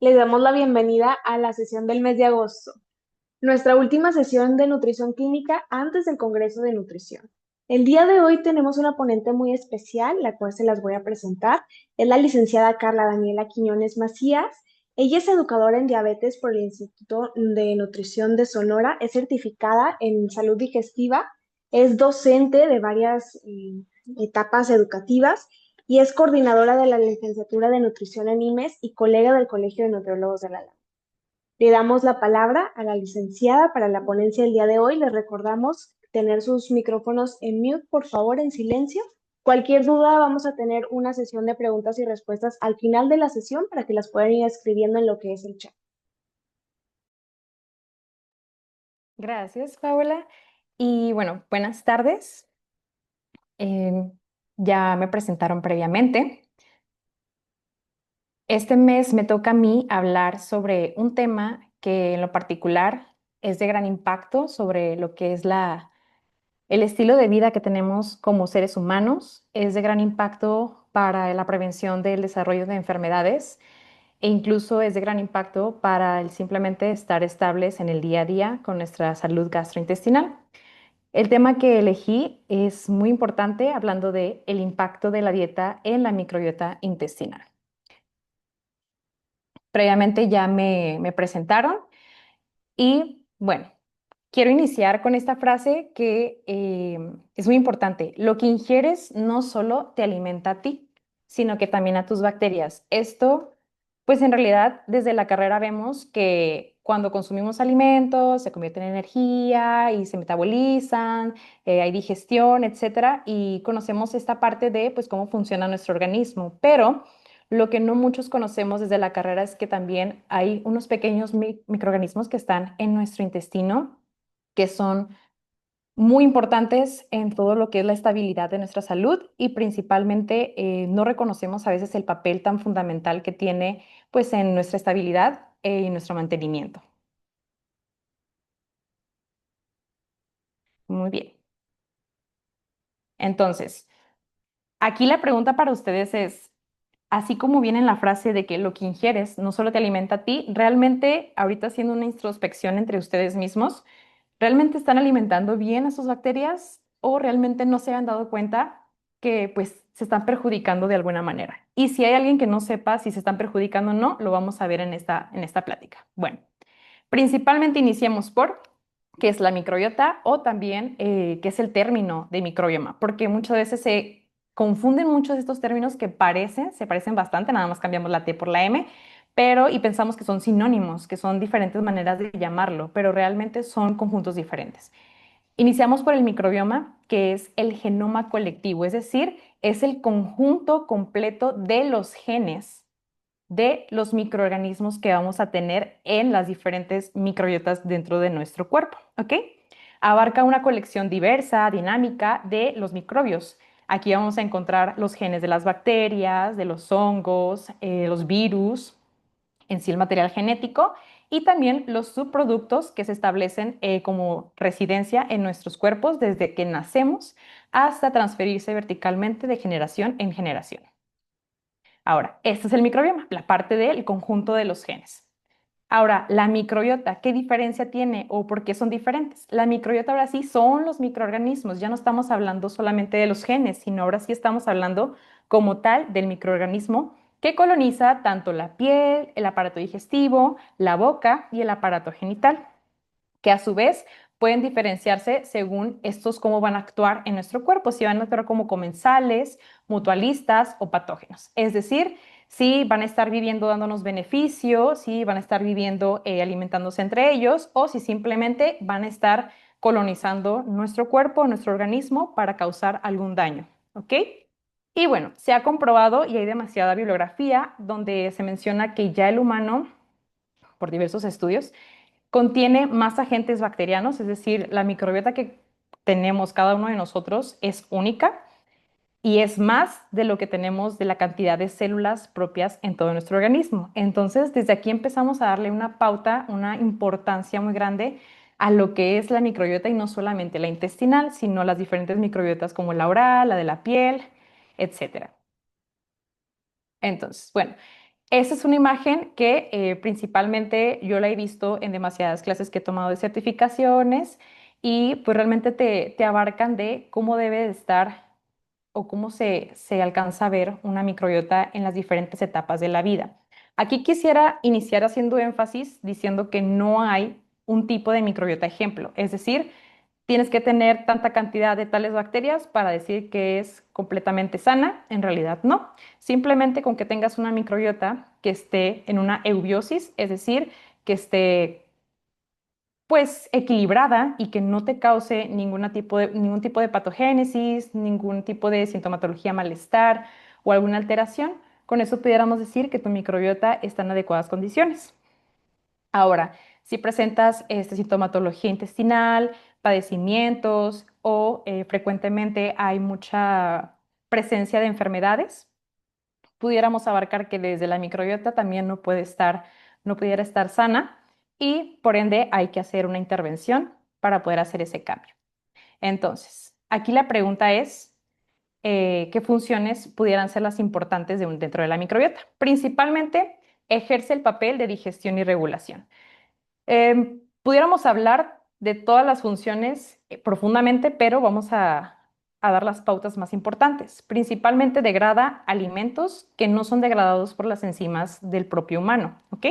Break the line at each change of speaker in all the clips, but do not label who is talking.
Les damos la bienvenida a la sesión del mes de agosto, nuestra última sesión de nutrición clínica antes del Congreso de Nutrición. El día de hoy tenemos una ponente muy especial, la cual se las voy a presentar. Es la licenciada Carla Daniela Quiñones Macías. Ella es educadora en diabetes por el Instituto de Nutrición de Sonora, es certificada en salud digestiva, es docente de varias etapas educativas y es coordinadora de la licenciatura de nutrición en IMES y colega del Colegio de Nutriólogos de la. Le damos la palabra a la licenciada para la ponencia del día de hoy. Les recordamos tener sus micrófonos en mute, por favor, en silencio. Cualquier duda, vamos a tener una sesión de preguntas y respuestas al final de la sesión para que las puedan ir escribiendo en lo que es el chat.
Gracias, Paula. Y bueno, buenas tardes. Em, ya me presentaron previamente. Este mes me toca a mí hablar sobre un tema que en lo particular es de gran impacto sobre lo que es el estilo de vida que tenemos como seres humanos. Es de gran impacto para la prevención del desarrollo de enfermedades e incluso es de gran impacto para el simplemente estar estables en el día a día con nuestra salud gastrointestinal. El tema que elegí es muy importante hablando de el impacto de la dieta en la microbiota intestinal. Previamente ya me presentaron y bueno, quiero iniciar con esta frase que es muy importante. Lo que ingieres no solo te alimenta a ti, sino que también a tus bacterias. Esto, pues en realidad desde la carrera vemos que cuando consumimos alimentos se convierten en energía y se metabolizan, hay digestión, etcétera, y conocemos esta parte de pues cómo funciona nuestro organismo, pero lo que no muchos conocemos desde la carrera es que también hay unos pequeños microorganismos que están en nuestro intestino, que son muy importantes en todo lo que es la estabilidad de nuestra salud y principalmente no reconocemos a veces el papel tan fundamental que tiene pues en nuestra estabilidad y nuestro mantenimiento. Muy bien. Entonces, aquí la pregunta para ustedes es, así como viene en la frase de que lo que ingieres no solo te alimenta a ti, realmente ahorita haciendo una introspección entre ustedes mismos, ¿realmente están alimentando bien a sus bacterias o realmente no se han dado cuenta que pues se están perjudicando de alguna manera? Y si hay alguien que no sepa si se están perjudicando o no, lo vamos a ver en esta plática. Bueno, principalmente iniciemos por qué es la microbiota o también qué es el término de microbioma, porque muchas veces se confunden muchos de estos términos que se parecen bastante, nada más cambiamos la T por la M, pero y pensamos que son sinónimos, que son diferentes maneras de llamarlo, pero realmente son conjuntos diferentes. Iniciamos por el microbioma, que es el genoma colectivo, es decir, es el conjunto completo de los genes de los microorganismos que vamos a tener en las diferentes microbiotas dentro de nuestro cuerpo, ¿ok? Abarca una colección diversa, dinámica de los microbios. Aquí vamos a encontrar los genes de las bacterias, de los hongos, los virus, en sí el material genético y también los subproductos que se establecen como residencia en nuestros cuerpos desde que nacemos hasta transferirse verticalmente de generación en generación. Ahora, este es el microbioma, la parte del conjunto de los genes. Ahora, la microbiota, ¿qué diferencia tiene o por qué son diferentes? La microbiota ahora sí son los microorganismos, ya no estamos hablando solamente de los genes, sino ahora sí estamos hablando como tal del microorganismo que coloniza tanto la piel, el aparato digestivo, la boca y el aparato genital, que a su vez pueden diferenciarse según estos cómo van a actuar en nuestro cuerpo, si van a actuar como comensales, mutualistas o patógenos. Es decir, si van a estar viviendo dándonos beneficios, si van a estar viviendo alimentándose entre ellos o si simplemente van a estar colonizando nuestro cuerpo, nuestro organismo para causar algún daño. ¿Ok? Y bueno, se ha comprobado y hay demasiada bibliografía donde se menciona que ya el humano, por diversos estudios, contiene más agentes bacterianos, es decir, la microbiota que tenemos cada uno de nosotros es única y es más de lo que tenemos de la cantidad de células propias en todo nuestro organismo. Entonces, desde aquí empezamos a darle una pauta, una importancia muy grande a lo que es la microbiota y no solamente la intestinal, sino las diferentes microbiotas como la oral, la de la piel, etcétera. Entonces, bueno, Esa es una imagen que principalmente yo la he visto en demasiadas clases que he tomado de certificaciones y pues realmente te abarcan de cómo debe de estar o cómo se alcanza a ver una microbiota en las diferentes etapas de la vida. Aquí quisiera iniciar haciendo énfasis diciendo que no hay un tipo de microbiota ejemplo, es decir, tienes que tener tanta cantidad de tales bacterias para decir que es completamente sana, en realidad no. Simplemente con que tengas una microbiota que esté en una eubiosis, es decir, que esté pues equilibrada y que no te cause ningún tipo de patogénesis, ningún tipo de sintomatología, malestar o alguna alteración, con eso pudiéramos decir que tu microbiota está en adecuadas condiciones. Ahora, si presentas sintomatología intestinal, padecimientos o frecuentemente hay mucha presencia de enfermedades, pudiéramos abarcar que desde la microbiota también no pudiera estar sana y por ende hay que hacer una intervención para poder hacer ese cambio. Entonces, aquí la pregunta es, ¿qué funciones pudieran ser las importantes dentro de la microbiota? Principalmente, ejerce el papel de digestión y regulación. Pudiéramos hablar de todas las funciones profundamente, pero a dar las pautas más importantes. Principalmente degrada alimentos que no son degradados por las enzimas del propio humano, ¿ok?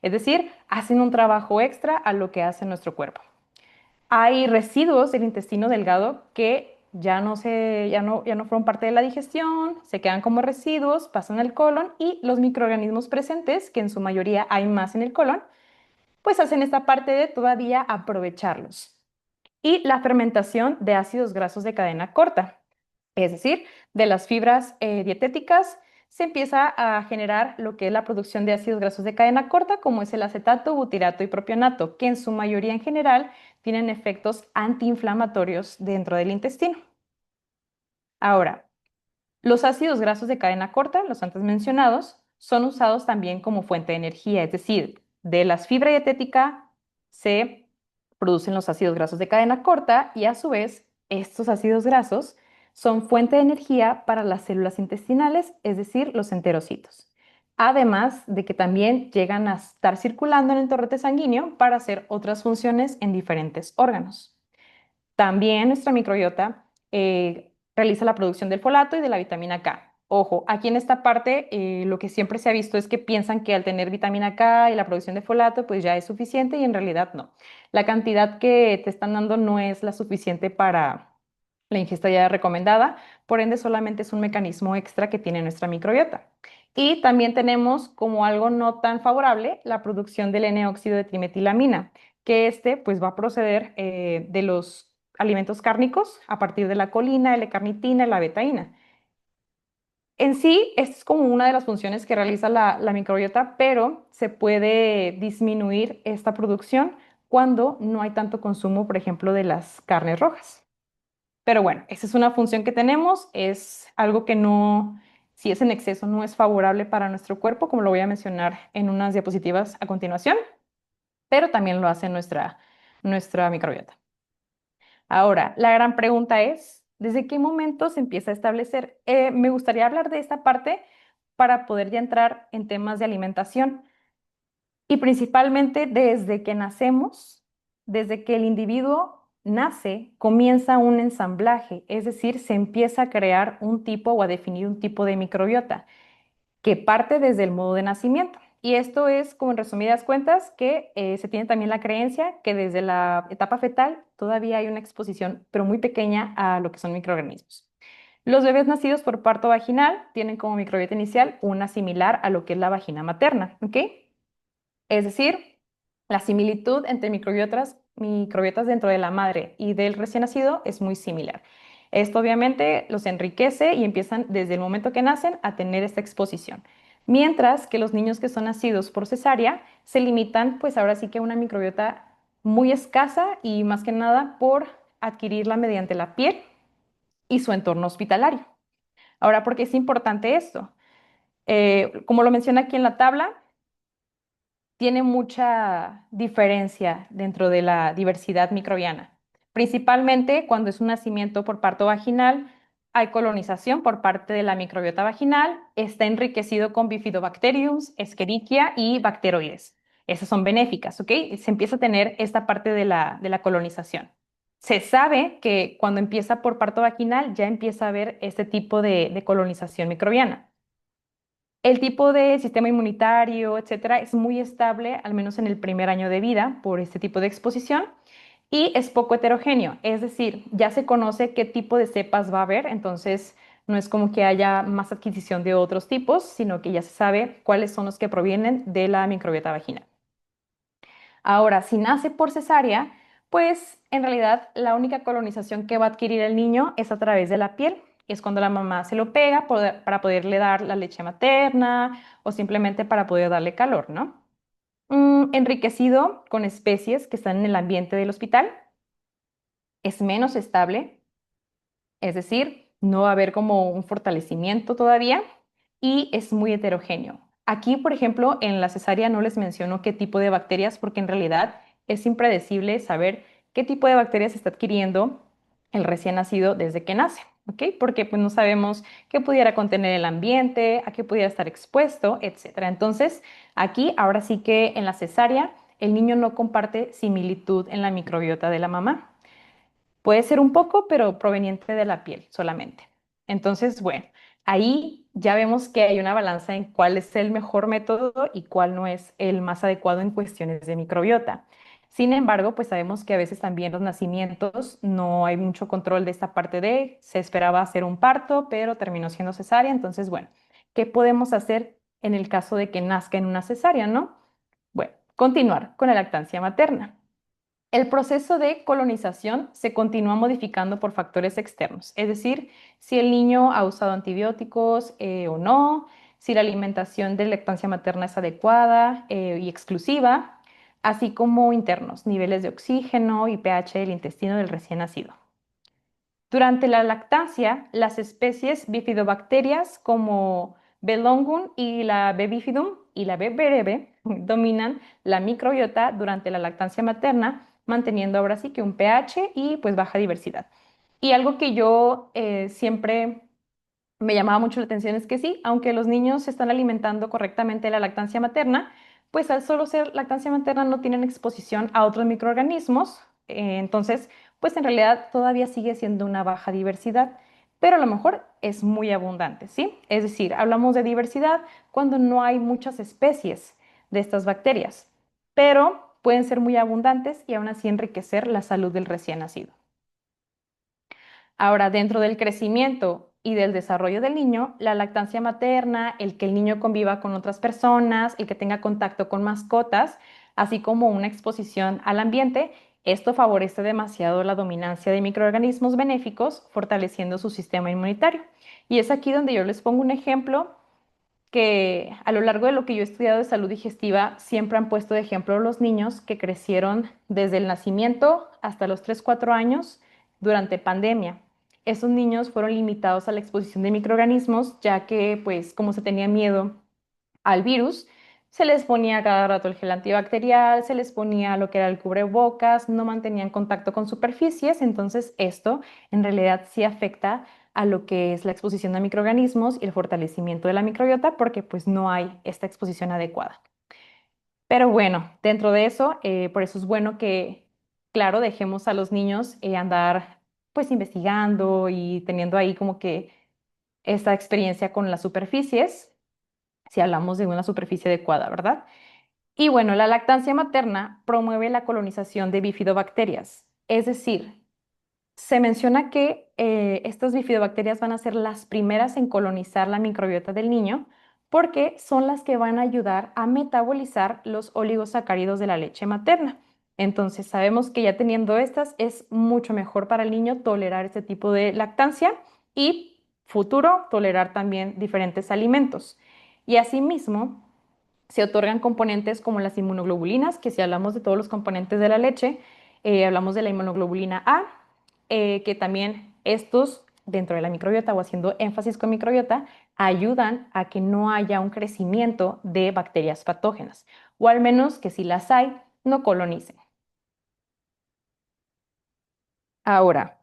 Es decir, hacen un trabajo extra a lo que hace nuestro cuerpo. Hay residuos del intestino delgado que ya no fueron parte de la digestión, se quedan como residuos, pasan al colon y los microorganismos presentes, que en su mayoría hay más en el colon, pues hacen esta parte de todavía aprovecharlos. Y la fermentación de ácidos grasos de cadena corta, es decir, de las fibras dietéticas se empieza a generar lo que es la producción de ácidos grasos de cadena corta, como es el acetato, butirato y propionato, que en su mayoría en general tienen efectos antiinflamatorios dentro del intestino. Ahora, los ácidos grasos de cadena corta, los antes mencionados, son usados también como fuente de energía, es decir, de las fibras dietéticas se producen los ácidos grasos de cadena corta y a su vez estos ácidos grasos son fuente de energía para las células intestinales, es decir, los enterocitos. Además de que también llegan a estar circulando en el torrente sanguíneo para hacer otras funciones en diferentes órganos. También nuestra microbiota realiza la producción del folato y de la vitamina K. Ojo, aquí en esta parte lo que siempre se ha visto es que piensan que al tener vitamina K y la producción de folato pues ya es suficiente y en realidad no. La cantidad que te están dando no es la suficiente para la ingesta ya recomendada, por ende solamente es un mecanismo extra que tiene nuestra microbiota. Y también tenemos como algo no tan favorable la producción del N-óxido de trimetilamina, que este pues va a proceder de los alimentos cárnicos a partir de la colina, L-carnitina y la betaína. En sí, esta es como una de las funciones que realiza la microbiota, pero se puede disminuir esta producción cuando no hay tanto consumo, por ejemplo, de las carnes rojas. Pero bueno, esa es una función que tenemos, es algo que no, si es en exceso, no es favorable para nuestro cuerpo, como lo voy a mencionar en unas diapositivas a continuación, pero también lo hace nuestra microbiota. Ahora, la gran pregunta es, ¿desde qué momento se empieza a establecer? Me gustaría hablar de esta parte para poder ya entrar en temas de alimentación y principalmente desde que nacemos, desde que el individuo nace, comienza un ensamblaje, es decir, se empieza a crear un tipo o a definir un tipo de microbiota que parte desde el modo de nacimiento. Y esto es, como en resumidas cuentas, que se tiene también la creencia que desde la etapa fetal todavía hay una exposición, pero muy pequeña, a lo que son microorganismos. Los bebés nacidos por parto vaginal tienen como microbiota inicial una similar a lo que es la vagina materna, ¿ok? Es decir, la similitud entre microbiotas dentro de la madre y del recién nacido es muy similar. Esto obviamente los enriquece y empiezan desde el momento que nacen a tener esta exposición. Mientras que los niños que son nacidos por cesárea se limitan pues ahora sí que a una microbiota muy escasa y más que nada por adquirirla mediante la piel y su entorno hospitalario. Ahora, ¿por qué es importante esto? Como lo menciona aquí en la tabla, tiene mucha diferencia dentro de la diversidad microbiana, principalmente cuando es un nacimiento por parto vaginal. hay colonización por parte de la microbiota vaginal, está enriquecido con Bifidobacteriums, Escherichia y bacteroides. Esas son benéficas, ¿ok? Se empieza a tener esta parte de la colonización. Se sabe que cuando empieza por parto vaginal ya empieza a haber este tipo de colonización microbiana. El tipo de sistema inmunitario, etcétera, es muy estable, al menos en el primer año de vida, por este tipo de exposición, y es poco heterogéneo, es decir, ya se conoce qué tipo de cepas va a haber, entonces no es como que haya más adquisición de otros tipos, sino que ya se sabe cuáles son los que provienen de la microbiota vaginal. Ahora, si nace por cesárea, pues en realidad la única colonización que va a adquirir el niño es a través de la piel. Es cuando la mamá se lo pega para poderle dar la leche materna o simplemente para poder darle calor, ¿no? Enriquecido con especies que están en el ambiente del hospital, es menos estable, es decir, no va a haber como un fortalecimiento todavía y es muy heterogéneo. Aquí, por ejemplo, en la cesárea no les menciono qué tipo de bacterias porque en realidad es impredecible saber qué tipo de bacterias está adquiriendo el recién nacido desde que nace, ¿ok? Porque pues no sabemos qué pudiera contener el ambiente, a qué pudiera estar expuesto, etcétera. Entonces, aquí ahora sí que en la cesárea el niño no comparte similitud en la microbiota de la mamá. Puede ser un poco, pero proveniente de la piel solamente. Entonces, bueno, ahí ya vemos que hay una balanza en cuál es el mejor método y cuál no es el más adecuado en cuestiones de microbiota. Sin embargo, pues sabemos que a veces también los nacimientos no hay mucho control de esta parte de, se esperaba hacer un parto, pero terminó siendo cesárea. Entonces, bueno, ¿qué podemos hacer en el caso de que nazca en una cesárea, no? Bueno, continuar con la lactancia materna. El proceso de colonización se continúa modificando por factores externos, es decir, si el niño ha usado antibióticos o no, si la alimentación de lactancia materna es adecuada y exclusiva, así como internos, niveles de oxígeno y pH del intestino del recién nacido. Durante la lactancia, las especies bifidobacterias como B. longum y la B. bifidum y la B. breve dominan la microbiota durante la lactancia materna, manteniendo ahora sí que un pH y pues baja diversidad. Y algo que yo siempre me llamaba mucho la atención es que sí, aunque los niños se están alimentando correctamente de la lactancia materna, pues al solo ser lactancia materna no tienen exposición a otros microorganismos, entonces pues en realidad todavía sigue siendo una baja diversidad, pero a lo mejor es muy abundante, ¿sí? Es decir, hablamos de diversidad cuando no hay muchas especies de estas bacterias, pero pueden ser muy abundantes y aún así enriquecer la salud del recién nacido. Ahora, dentro del crecimiento y del desarrollo del niño, la lactancia materna, el que el niño conviva con otras personas, el que tenga contacto con mascotas, así como una exposición al ambiente, esto favorece demasiado la dominancia de microorganismos benéficos, fortaleciendo su sistema inmunitario. Y es aquí donde yo les pongo un ejemplo que a lo largo de lo que yo he estudiado de salud digestiva, siempre han puesto de ejemplo los niños que crecieron desde el nacimiento hasta los 3 4 años durante pandemia. Esos niños fueron limitados a la exposición de microorganismos, ya que, pues, como se tenía miedo al virus, se les ponía cada rato el gel antibacterial, se les ponía lo que era el cubrebocas, no mantenían contacto con superficies, entonces esto en realidad sí afecta a lo que es la exposición a microorganismos y el fortalecimiento de la microbiota porque pues no hay esta exposición adecuada. Pero bueno, dentro de eso, por eso es bueno que, claro, dejemos a los niños andar pues investigando y teniendo ahí como que esta experiencia con las superficies, si hablamos de una superficie adecuada, ¿verdad? Y bueno, la lactancia materna promueve la colonización de bifidobacterias, es decir, se menciona que estas bifidobacterias van a ser las primeras en colonizar la microbiota del niño porque son las que van a ayudar a metabolizar los oligosacáridos de la leche materna. Entonces, sabemos que ya teniendo estas es mucho mejor para el niño tolerar este tipo de lactancia y futuro tolerar también diferentes alimentos. Y asimismo, se otorgan componentes como las inmunoglobulinas, que si hablamos de todos los componentes de la leche, hablamos de la inmunoglobulina A, que también estos, dentro de la microbiota o haciendo énfasis con microbiota, ayudan a que no haya un crecimiento de bacterias patógenas, o al menos que si las hay, no colonicen. Ahora,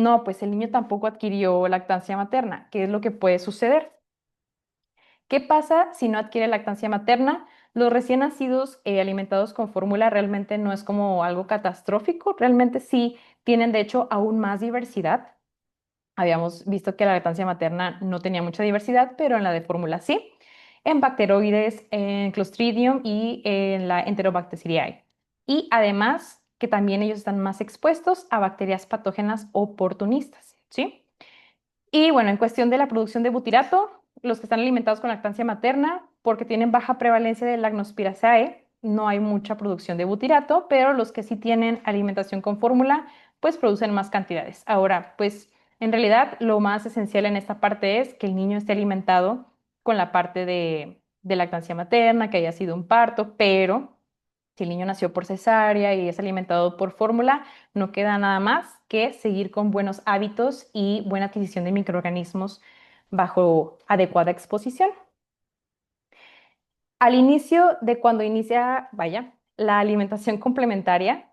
No, pues el niño tampoco adquirió lactancia materna. ¿Qué es lo que puede suceder? ¿Qué pasa si no adquiere lactancia materna? Los recién nacidos alimentados con fórmula realmente no es como algo catastrófico, realmente sí tienen de hecho aún más diversidad. Habíamos visto que la lactancia materna no tenía mucha diversidad, pero en la de fórmula sí, en bacteroides, en Clostridium y en la Enterobacteriaceae. Y además que también ellos están más expuestos a bacterias patógenas oportunistas, ¿sí? Y bueno, en cuestión de la producción de butirato, los que están alimentados con lactancia materna, porque tienen baja prevalencia de Lactospiraceae, no hay mucha producción de butirato, pero los que sí tienen alimentación con fórmula, pues producen más cantidades. Ahora, pues en realidad lo más esencial en esta parte es que el niño esté alimentado con la parte de lactancia materna, que haya sido un parto, pero si el niño nació por cesárea y es alimentado por fórmula, no queda nada más que seguir con buenos hábitos y buena adquisición de microorganismos bajo adecuada exposición. Al inicio de cuando inicia, vaya, la alimentación complementaria,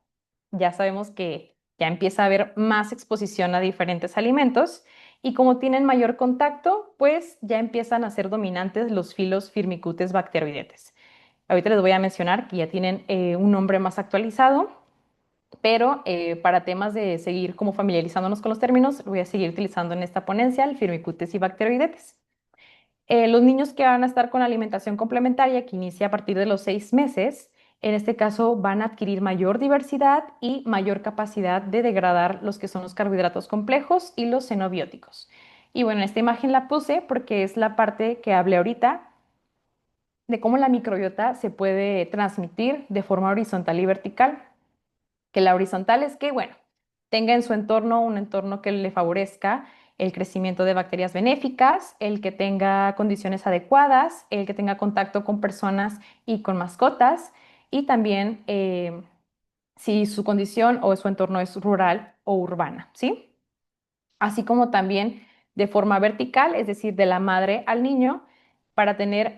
ya sabemos que ya empieza a haber más exposición a diferentes alimentos y como tienen mayor contacto, pues ya empiezan a ser dominantes los filos Firmicutes bacteroidetes. Ahorita les voy a mencionar que ya tienen un nombre más actualizado, pero para temas de seguir como familiarizándonos con los términos, voy a seguir utilizando en esta ponencia el Firmicutes y bacteroidetes. Los niños que van a estar con alimentación complementaria, que inicia a partir de los 6 meses, en este caso van a adquirir mayor diversidad y mayor capacidad de degradar los que son los carbohidratos complejos y los xenobióticos. Y bueno, esta imagen la puse porque es la parte que hablé ahorita de cómo la microbiota se puede transmitir de forma horizontal y vertical. Que la horizontal es que, bueno, tenga en su entorno un entorno que le favorezca el crecimiento de bacterias benéficas, el que tenga condiciones adecuadas, el que tenga contacto con personas y con mascotas, y también si su condición o su entorno es rural o urbana, ¿sí? Así como también de forma vertical, es decir, de la madre al niño, para tener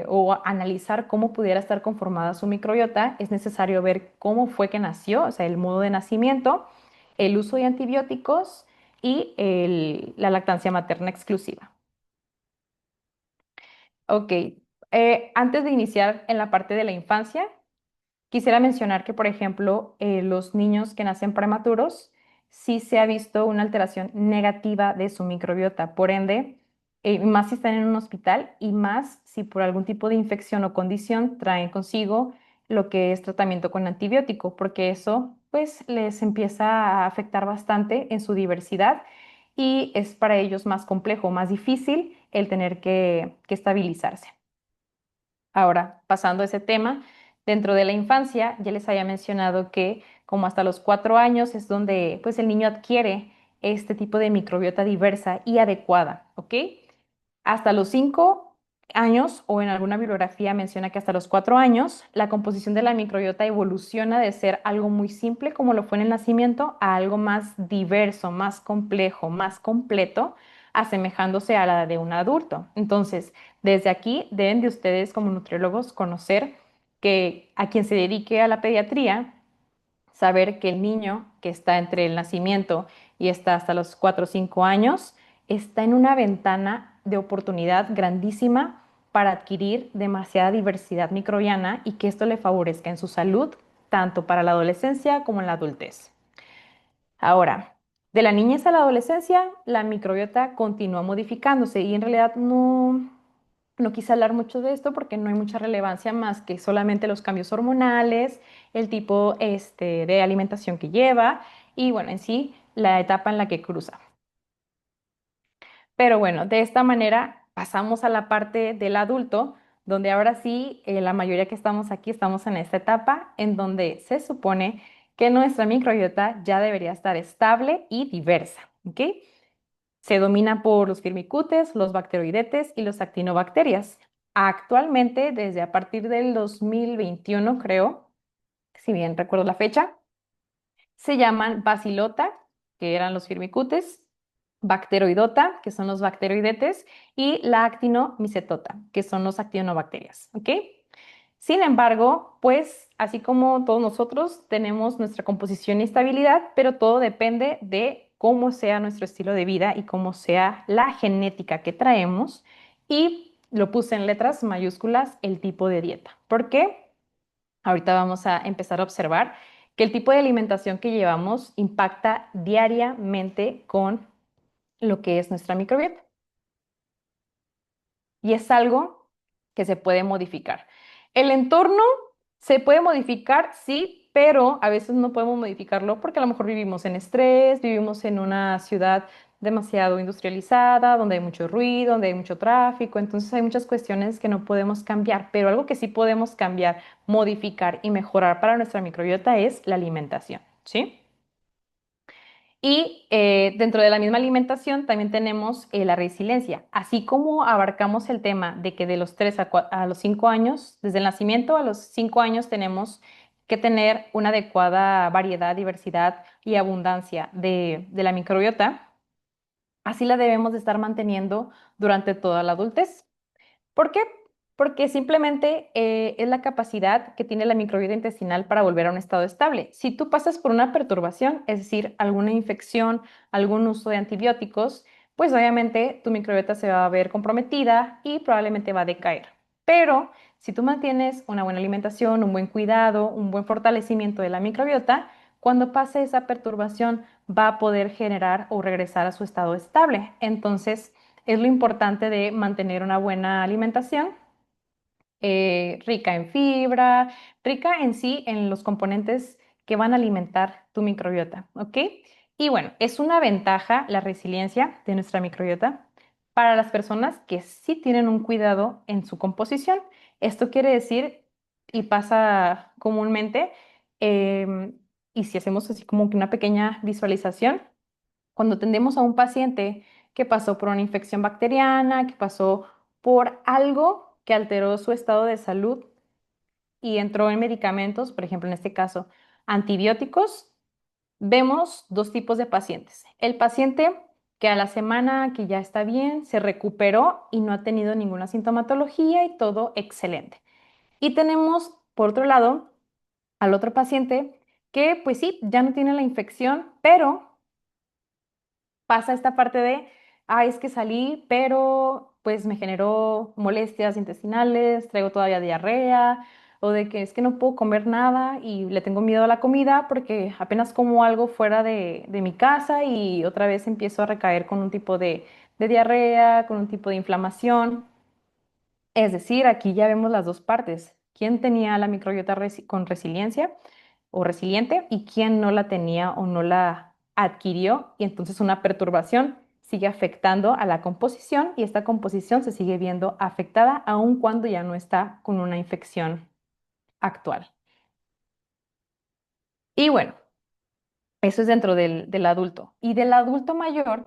o analizar cómo pudiera estar conformada su microbiota, es necesario ver cómo fue que nació, o sea, el modo de nacimiento, el uso de antibióticos y la lactancia materna exclusiva. Ok, antes de iniciar en la parte de la infancia, quisiera mencionar que, por ejemplo, los niños que nacen prematuros, sí se ha visto una alteración negativa de su microbiota. Por ende, más si están en un hospital y más si por algún tipo de infección o condición traen consigo lo que es tratamiento con antibiótico, porque eso pues les empieza a afectar bastante en su diversidad y es para ellos más complejo, más difícil el tener que estabilizarse. Ahora, pasando a ese tema, dentro de la infancia, ya les había mencionado que como hasta los 4 años es donde pues el niño adquiere este tipo de microbiota diversa y adecuada, ¿ok? Hasta los 5 años, o en alguna bibliografía menciona que hasta los 4 años, la composición de la microbiota evoluciona de ser algo muy simple, como lo fue en el nacimiento, a algo más diverso, más complejo, más completo, asemejándose a la de un adulto. Entonces, desde aquí deben de ustedes como nutriólogos conocer que a quien se dedique a la pediatría, saber que el niño que está entre el nacimiento y está hasta los 4 o 5 años está en una ventana de oportunidad grandísima para adquirir demasiada diversidad microbiana y que esto le favorezca en su salud, tanto para la adolescencia como en la adultez. Ahora, de la niñez a la adolescencia, la microbiota continúa modificándose y en realidad no quise hablar mucho de esto porque no hay mucha relevancia más que solamente los cambios hormonales, el tipo de alimentación que lleva y bueno, en sí, la etapa en la que cruza. Pero bueno, de esta manera pasamos a la parte del adulto, donde ahora sí, la mayoría que estamos aquí estamos en esta etapa en donde se supone que nuestra microbiota ya debería estar estable y diversa, ¿ok? Se domina por los firmicutes, los bacteroidetes y los actinobacterias. Actualmente, desde a partir del 2021, creo, si bien recuerdo la fecha, se llaman bacilota, que eran los firmicutes, bacteroidota, que son los bacteroidetes, y la actinomicetota, que son los actinobacterias, ¿ok? Sin embargo, pues así como todos nosotros tenemos nuestra composición y estabilidad, pero todo depende de cómo sea nuestro estilo de vida y cómo sea la genética que traemos. Y lo puse en letras mayúsculas, el tipo de dieta. ¿Por qué? Ahorita vamos a empezar a observar que el tipo de alimentación que llevamos impacta diariamente con lo que es nuestra microbiota. Y es algo que se puede modificar. El entorno se puede modificar, sí, pero a veces no podemos modificarlo porque a lo mejor vivimos en estrés, vivimos en una ciudad demasiado industrializada, donde hay mucho ruido, donde hay mucho tráfico, entonces hay muchas cuestiones que no podemos cambiar, pero algo que sí podemos cambiar, modificar y mejorar para nuestra microbiota es la alimentación, ¿sí? Y dentro de la misma alimentación también tenemos la resiliencia. Así como abarcamos el tema de que de los 3 a los 5 años, desde el nacimiento a los 5 años tenemos que tener una adecuada variedad, diversidad y abundancia de la microbiota, así la debemos de estar manteniendo durante toda la adultez. ¿Por qué? Porque simplemente es la capacidad que tiene la microbiota intestinal para volver a un estado estable. Si tú pasas por una perturbación, es decir, alguna infección, algún uso de antibióticos, pues obviamente tu microbiota se va a ver comprometida y probablemente va a decaer. Pero si tú mantienes una buena alimentación, un buen cuidado, un buen fortalecimiento de la microbiota, cuando pase esa perturbación va a poder generar o regresar a su estado estable. Entonces, es lo importante de mantener una buena alimentación, rica en fibra, rica en sí en los componentes que van a alimentar tu microbiota, ¿ok? Y bueno, es una ventaja la resiliencia de nuestra microbiota para las personas que sí tienen un cuidado en su composición. Esto quiere decir, y pasa comúnmente, em, y si hacemos así como que una pequeña visualización, cuando atendemos a un paciente que pasó por una infección bacteriana, que pasó por algo que alteró su estado de salud y entró en medicamentos, por ejemplo, en este caso, antibióticos, vemos dos tipos de pacientes. El paciente que a la semana que ya está bien, se recuperó y no ha tenido ninguna sintomatología y todo excelente. Y tenemos, por otro lado, al otro paciente que, pues sí, ya no tiene la infección, pero pasa esta parte de, es que salí, pero pues me generó molestias intestinales, traigo todavía diarrea, o de que es que no puedo comer nada y le tengo miedo a la comida porque apenas como algo fuera de mi casa y otra vez empiezo a recaer con un tipo de diarrea, con un tipo de inflamación. Es decir, aquí ya vemos las dos partes. ¿Quién tenía la microbiota con resiliencia o resiliente y quién no la tenía o no la adquirió? Y entonces una perturbación sigue afectando a la composición y esta composición se sigue viendo afectada aun cuando ya no está con una infección actual. Y bueno, eso es dentro del adulto. Y del adulto mayor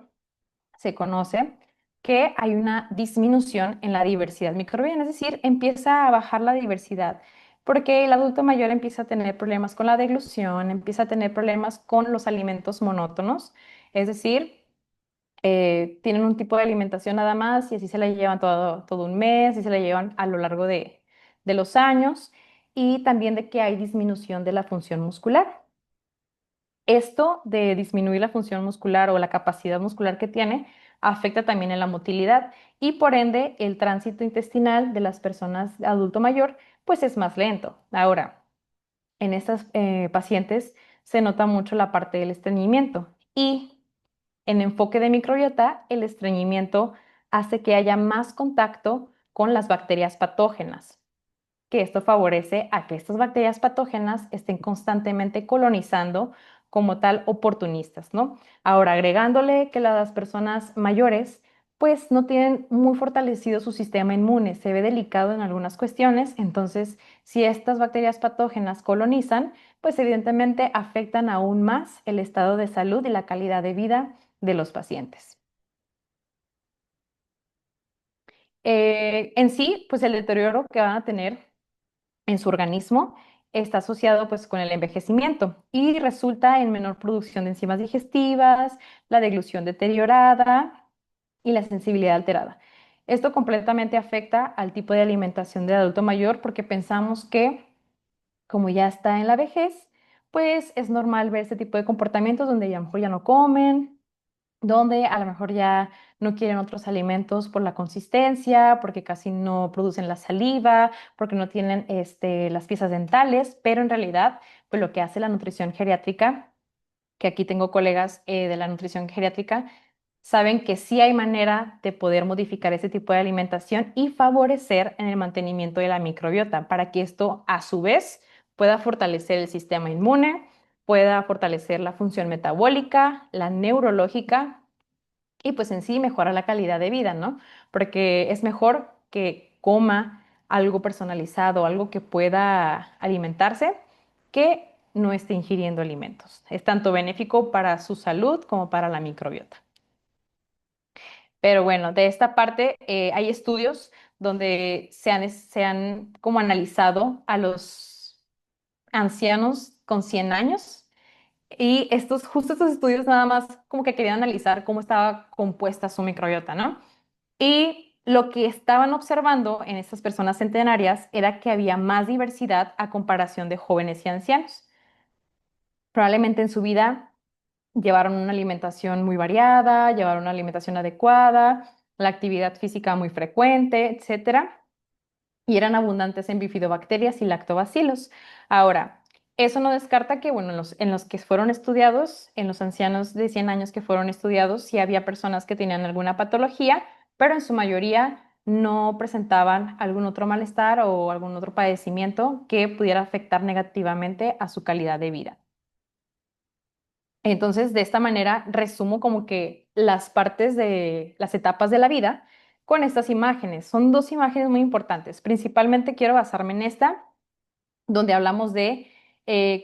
se conoce que hay una disminución en la diversidad microbiana, es decir, empieza a bajar la diversidad, porque el adulto mayor empieza a tener problemas con la deglución, empieza a tener problemas con los alimentos monótonos, es decir, tienen un tipo de alimentación nada más y así se la llevan todo un mes y se la llevan a lo largo de los años, y también de que hay disminución de la función muscular. Esto de disminuir la función muscular o la capacidad muscular que tiene afecta también en la motilidad y por ende el tránsito intestinal de las personas de adulto mayor pues es más lento. Ahora, en estas pacientes se nota mucho la parte del estreñimiento y en enfoque de microbiota el estreñimiento hace que haya más contacto con las bacterias patógenas, que esto favorece a que estas bacterias patógenas estén constantemente colonizando como tal oportunistas, ¿no? Ahora, agregándole que las personas mayores pues no tienen muy fortalecido su sistema inmune, se ve delicado en algunas cuestiones, entonces si estas bacterias patógenas colonizan, pues evidentemente afectan aún más el estado de salud y la calidad de vida de los pacientes. En sí, pues el deterioro que van a tener en su organismo está asociado pues con el envejecimiento y resulta en menor producción de enzimas digestivas, la deglución deteriorada y la sensibilidad alterada. Esto completamente afecta al tipo de alimentación del adulto mayor porque pensamos que como ya está en la vejez, pues es normal ver este tipo de comportamientos donde ya a lo mejor ya no comen, donde a lo mejor ya no quieren otros alimentos por la consistencia, porque casi no producen la saliva, porque no tienen las piezas dentales, pero en realidad, pues lo que hace la nutrición geriátrica, que aquí tengo colegas de la nutrición geriátrica, saben que sí hay manera de poder modificar ese tipo de alimentación y favorecer en el mantenimiento de la microbiota para que esto a su vez pueda fortalecer el sistema inmune, pueda fortalecer la función metabólica, la neurológica y pues en sí mejora la calidad de vida, ¿no? Porque es mejor que coma algo personalizado, algo que pueda alimentarse, que no esté ingiriendo alimentos. Es tanto benéfico para su salud como para la microbiota. Pero bueno, de esta parte hay estudios donde se han como analizado a los ancianos con 100 años y justo estos estudios nada más como que querían analizar cómo estaba compuesta su microbiota, ¿no? Y lo que estaban observando en estas personas centenarias era que había más diversidad a comparación de jóvenes y ancianos. Probablemente en su vida llevaron una alimentación muy variada, llevaron una alimentación adecuada, la actividad física muy frecuente, etcétera, y eran abundantes en bifidobacterias y lactobacilos. Ahora, eso no descarta que, bueno, en los que fueron estudiados, en los ancianos de 100 años que fueron estudiados, sí había personas que tenían alguna patología, pero en su mayoría no presentaban algún otro malestar o algún otro padecimiento que pudiera afectar negativamente a su calidad de vida. Entonces, de esta manera, resumo como que las partes de las etapas de la vida con estas imágenes. Son dos imágenes muy importantes. Principalmente quiero basarme en esta, donde hablamos de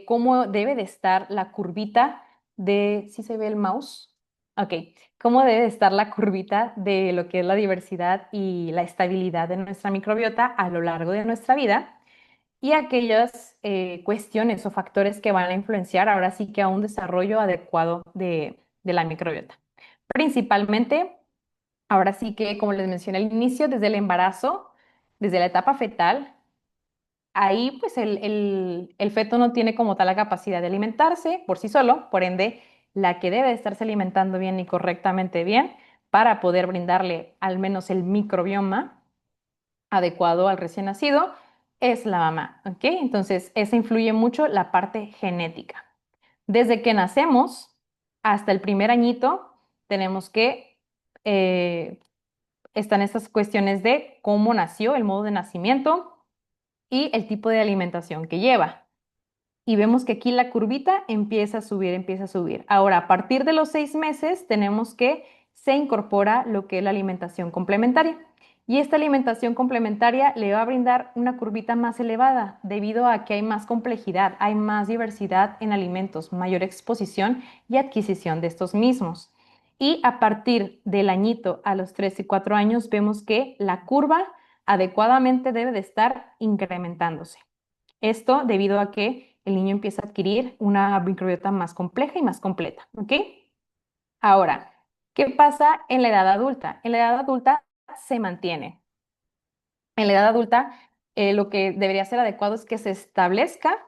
cómo debe de estar la curvita de, ¿sí se ve el mouse? Ok, cómo debe de estar la curvita de lo que es la diversidad y la estabilidad de nuestra microbiota a lo largo de nuestra vida y aquellas cuestiones o factores que van a influenciar ahora sí que a un desarrollo adecuado de la microbiota. Principalmente, ahora sí que, como les mencioné al inicio, desde el embarazo, desde la etapa fetal, ahí pues el feto no tiene como tal la capacidad de alimentarse por sí solo, por ende, la que debe de estarse alimentando bien y correctamente bien para poder brindarle al menos el microbioma adecuado al recién nacido es la mamá, ¿ok? Entonces, eso influye mucho la parte genética. Desde que nacemos hasta el primer añito, tenemos que, están estas cuestiones de cómo nació, el modo de nacimiento y el tipo de alimentación que lleva. Y vemos que aquí la curvita empieza a subir, empieza a subir. Ahora, a partir de los 6 meses, tenemos que se incorpora lo que es la alimentación complementaria. Y esta alimentación complementaria le va a brindar una curvita más elevada debido a que hay más complejidad, hay más diversidad en alimentos, mayor exposición y adquisición de estos mismos. Y a partir del añito a los 3 y 4 años vemos que la curva adecuadamente debe de estar incrementándose. Esto debido a que el niño empieza a adquirir una microbiota más compleja y más completa, ¿ok? Ahora, ¿qué pasa en la edad adulta? En la edad adulta se mantiene. En la edad adulta, lo que debería ser adecuado es que se establezca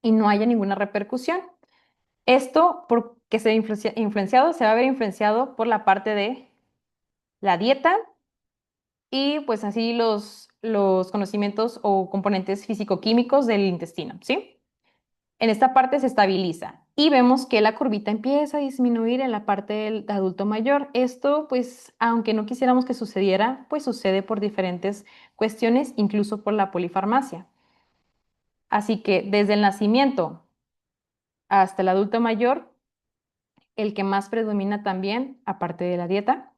y no haya ninguna repercusión. Esto porque influenciado, se va a ver influenciado por la parte de la dieta y pues así los conocimientos o componentes físico-químicos del intestino, ¿sí? En esta parte se estabiliza y vemos que la curvita empieza a disminuir en la parte del adulto mayor. Esto, pues, aunque no quisiéramos que sucediera, pues sucede por diferentes cuestiones, incluso por la polifarmacia. Así que desde el nacimiento hasta el adulto mayor, el que más predomina también, aparte de la dieta,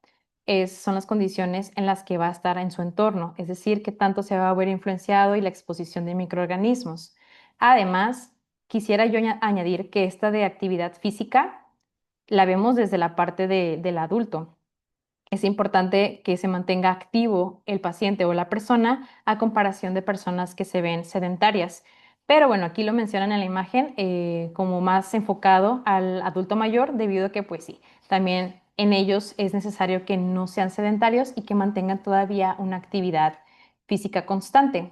son las condiciones en las que va a estar en su entorno, es decir, qué tanto se va a ver influenciado y la exposición de microorganismos. Además, quisiera yo añadir que esta de actividad física la vemos desde la parte del adulto. Es importante que se mantenga activo el paciente o la persona a comparación de personas que se ven sedentarias. Pero bueno, aquí lo mencionan en la imagen como más enfocado al adulto mayor, debido a que, pues sí, también en ellos es necesario que no sean sedentarios y que mantengan todavía una actividad física constante.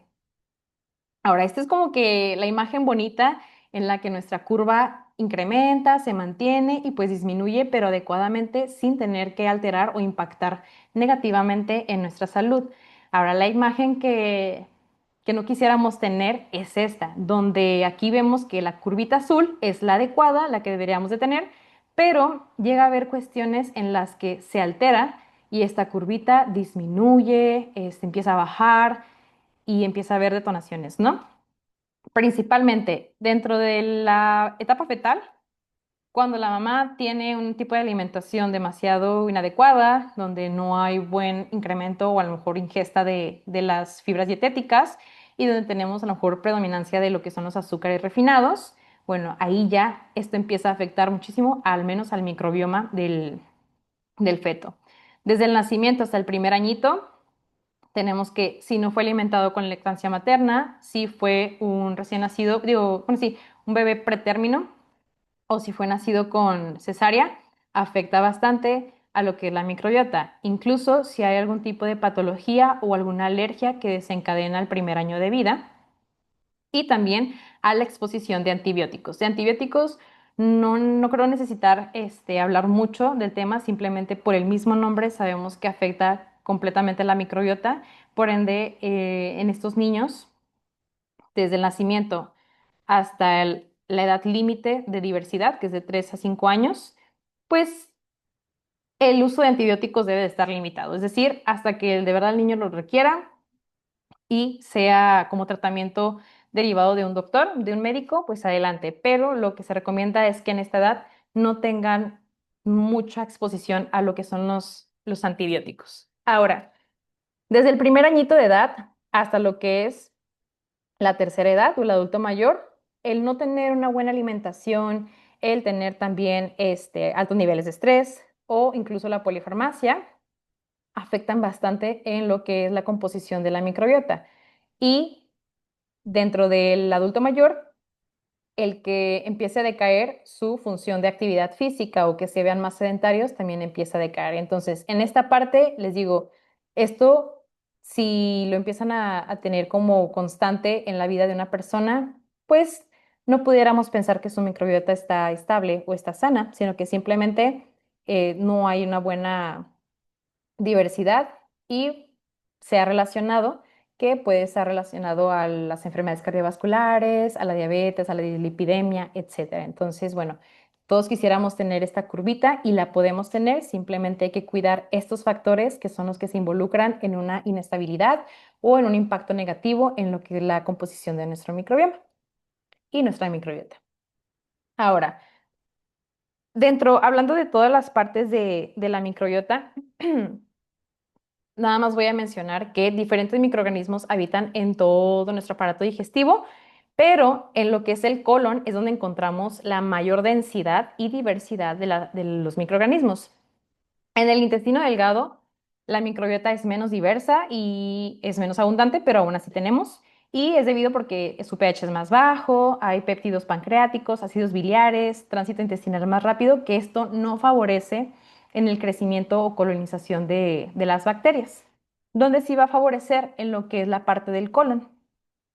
Ahora, esta es como que la imagen bonita en la que nuestra curva incrementa, se mantiene y pues disminuye, pero adecuadamente sin tener que alterar o impactar negativamente en nuestra salud. Ahora, la imagen que no quisiéramos tener es esta, donde aquí vemos que la curvita azul es la adecuada, la que deberíamos de tener, pero llega a haber cuestiones en las que se altera y esta curvita disminuye, empieza a bajar y empieza a haber detonaciones, ¿no? Principalmente dentro de la etapa fetal, cuando la mamá tiene un tipo de alimentación demasiado inadecuada, donde no hay buen incremento o a lo mejor ingesta de las fibras dietéticas y donde tenemos a lo mejor predominancia de lo que son los azúcares refinados, bueno, ahí ya esto empieza a afectar muchísimo, al menos al microbioma del feto. Desde el nacimiento hasta el primer añito, tenemos que si no fue alimentado con lactancia materna, si fue un recién nacido, digo, bueno, sí, un bebé pretérmino o si fue nacido con cesárea, afecta bastante a lo que es la microbiota, incluso si hay algún tipo de patología o alguna alergia que desencadena el primer año de vida y también a la exposición de antibióticos. De antibióticos no creo necesitar hablar mucho del tema, simplemente por el mismo nombre sabemos que afecta completamente la microbiota, por ende en estos niños, desde el nacimiento hasta la edad límite de diversidad, que es de 3 a 5 años, pues el uso de antibióticos debe de estar limitado, es decir, hasta que de verdad el niño lo requiera y sea como tratamiento derivado de un doctor, de un médico, pues adelante. Pero lo que se recomienda es que en esta edad no tengan mucha exposición a lo que son los antibióticos. Ahora, desde el primer añito de edad hasta lo que es la tercera edad o el adulto mayor, el no tener una buena alimentación, el tener también altos niveles de estrés o incluso la polifarmacia, afectan bastante en lo que es la composición de la microbiota. Y dentro del adulto mayor, el que empiece a decaer su función de actividad física o que se vean más sedentarios también empieza a decaer. Entonces, en esta parte les digo, esto si lo empiezan a tener como constante en la vida de una persona, pues no pudiéramos pensar que su microbiota está estable o está sana, sino que simplemente no hay una buena diversidad y se ha relacionado que puede estar relacionado a las enfermedades cardiovasculares, a la diabetes, a la dislipidemia, etcétera. Entonces, bueno, todos quisiéramos tener esta curvita y la podemos tener, simplemente hay que cuidar estos factores que son los que se involucran en una inestabilidad o en un impacto negativo en lo que es la composición de nuestro microbioma y nuestra microbiota. Ahora, hablando de todas las partes de la microbiota, nada más voy a mencionar que diferentes microorganismos habitan en todo nuestro aparato digestivo, pero en lo que es el colon es donde encontramos la mayor densidad y diversidad de los microorganismos. En el intestino delgado, la microbiota es menos diversa y es menos abundante, pero aún así tenemos. Y es debido porque su pH es más bajo, hay péptidos pancreáticos, ácidos biliares, tránsito intestinal más rápido, que esto no favorece en el crecimiento o colonización de las bacterias. ¿Dónde sí va a favorecer? En lo que es la parte del colon.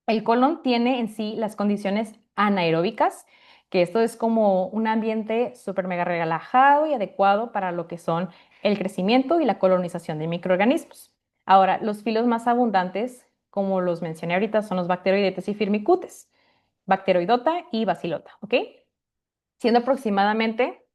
El colon tiene en sí las condiciones anaeróbicas, que esto es como un ambiente súper mega relajado y adecuado para lo que son el crecimiento y la colonización de microorganismos. Ahora, los filos más abundantes, como los mencioné ahorita, son los Bacteroidetes y Firmicutes, Bacteroidota y Bacillota, ¿ok? Siendo aproximadamente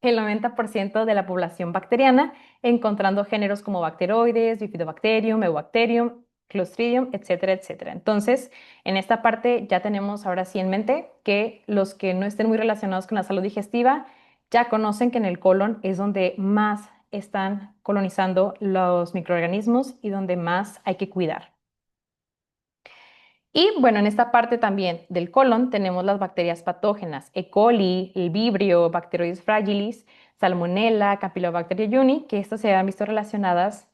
el 90% de la población bacteriana, encontrando géneros como bacteroides, bifidobacterium, eubacterium, clostridium, etcétera, etcétera. Entonces, en esta parte ya tenemos ahora sí en mente que los que no estén muy relacionados con la salud digestiva ya conocen que en el colon es donde más están colonizando los microorganismos y donde más hay que cuidar. Y bueno, en esta parte también del colon tenemos las bacterias patógenas, E. coli, el Vibrio, Bacteroides fragilis, Salmonella, Campylobacter jejuni, que estas se han visto relacionadas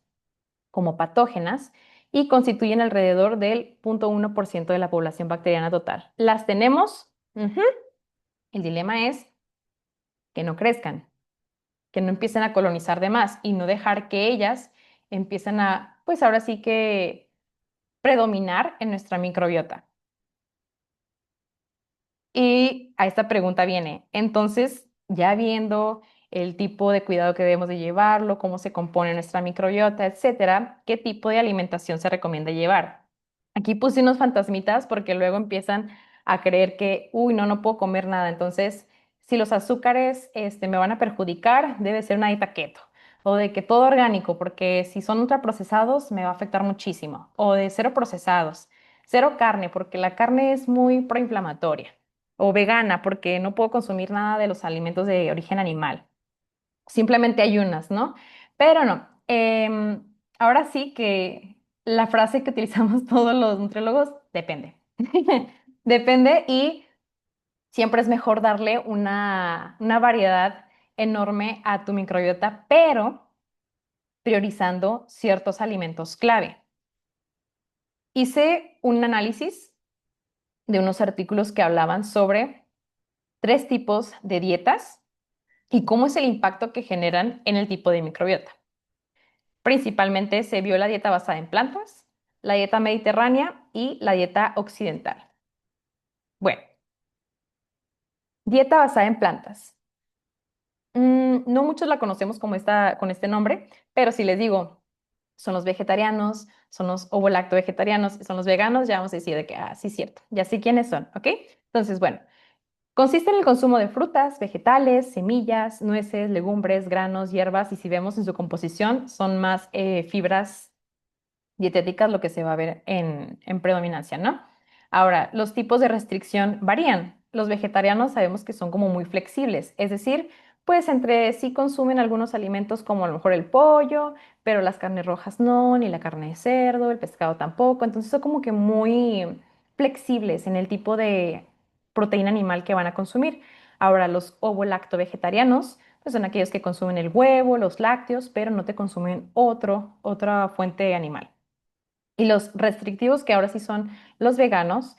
como patógenas y constituyen alrededor del 0,1% de la población bacteriana total. ¿Las tenemos? Ujú. El dilema es que no crezcan, que no empiecen a colonizar de más y no dejar que ellas empiecen a, pues ahora sí que predominar en nuestra microbiota. Y a esta pregunta viene, entonces, ya viendo el tipo de cuidado que debemos de llevarlo, cómo se compone nuestra microbiota, etcétera, ¿qué tipo de alimentación se recomienda llevar? Aquí puse unos fantasmitas porque luego empiezan a creer que, uy, no, no puedo comer nada. Entonces, si los azúcares, me van a perjudicar, debe ser una dieta keto. O de que todo orgánico, porque si son ultraprocesados me va a afectar muchísimo. O de cero procesados, cero carne, porque la carne es muy proinflamatoria o vegana porque no puedo consumir nada de los alimentos de origen animal. Simplemente ayunas, ¿no? Pero no. Ahora sí que la frase que utilizamos todos los nutriólogos depende. Depende y siempre es mejor darle una variedad enorme a tu microbiota, pero priorizando ciertos alimentos clave. Hice un análisis de unos artículos que hablaban sobre tres tipos de dietas y cómo es el impacto que generan en el tipo de microbiota. Principalmente se vio la dieta basada en plantas, la dieta mediterránea y la dieta occidental. Bueno, dieta basada en plantas. No muchos la conocemos como con este nombre, pero si les digo, son los vegetarianos, son los ovo-lacto vegetarianos, son los veganos, ya vamos a decir de que, sí, es cierto, ya sé quiénes son, ¿ok? Entonces, bueno, consiste en el consumo de frutas, vegetales, semillas, nueces, legumbres, granos, hierbas y si vemos en su composición son más fibras dietéticas lo que se va a ver en predominancia, ¿no? Ahora, los tipos de restricción varían. Los vegetarianos sabemos que son como muy flexibles, es decir, pues entre sí consumen algunos alimentos como a lo mejor el pollo, pero las carnes rojas no, ni la carne de cerdo, el pescado tampoco, entonces son como que muy flexibles en el tipo de proteína animal que van a consumir. Ahora, los ovo-lacto vegetarianos, pues son aquellos que consumen el huevo, los lácteos, pero no te consumen otra fuente animal. Y los restrictivos, que ahora sí son los veganos,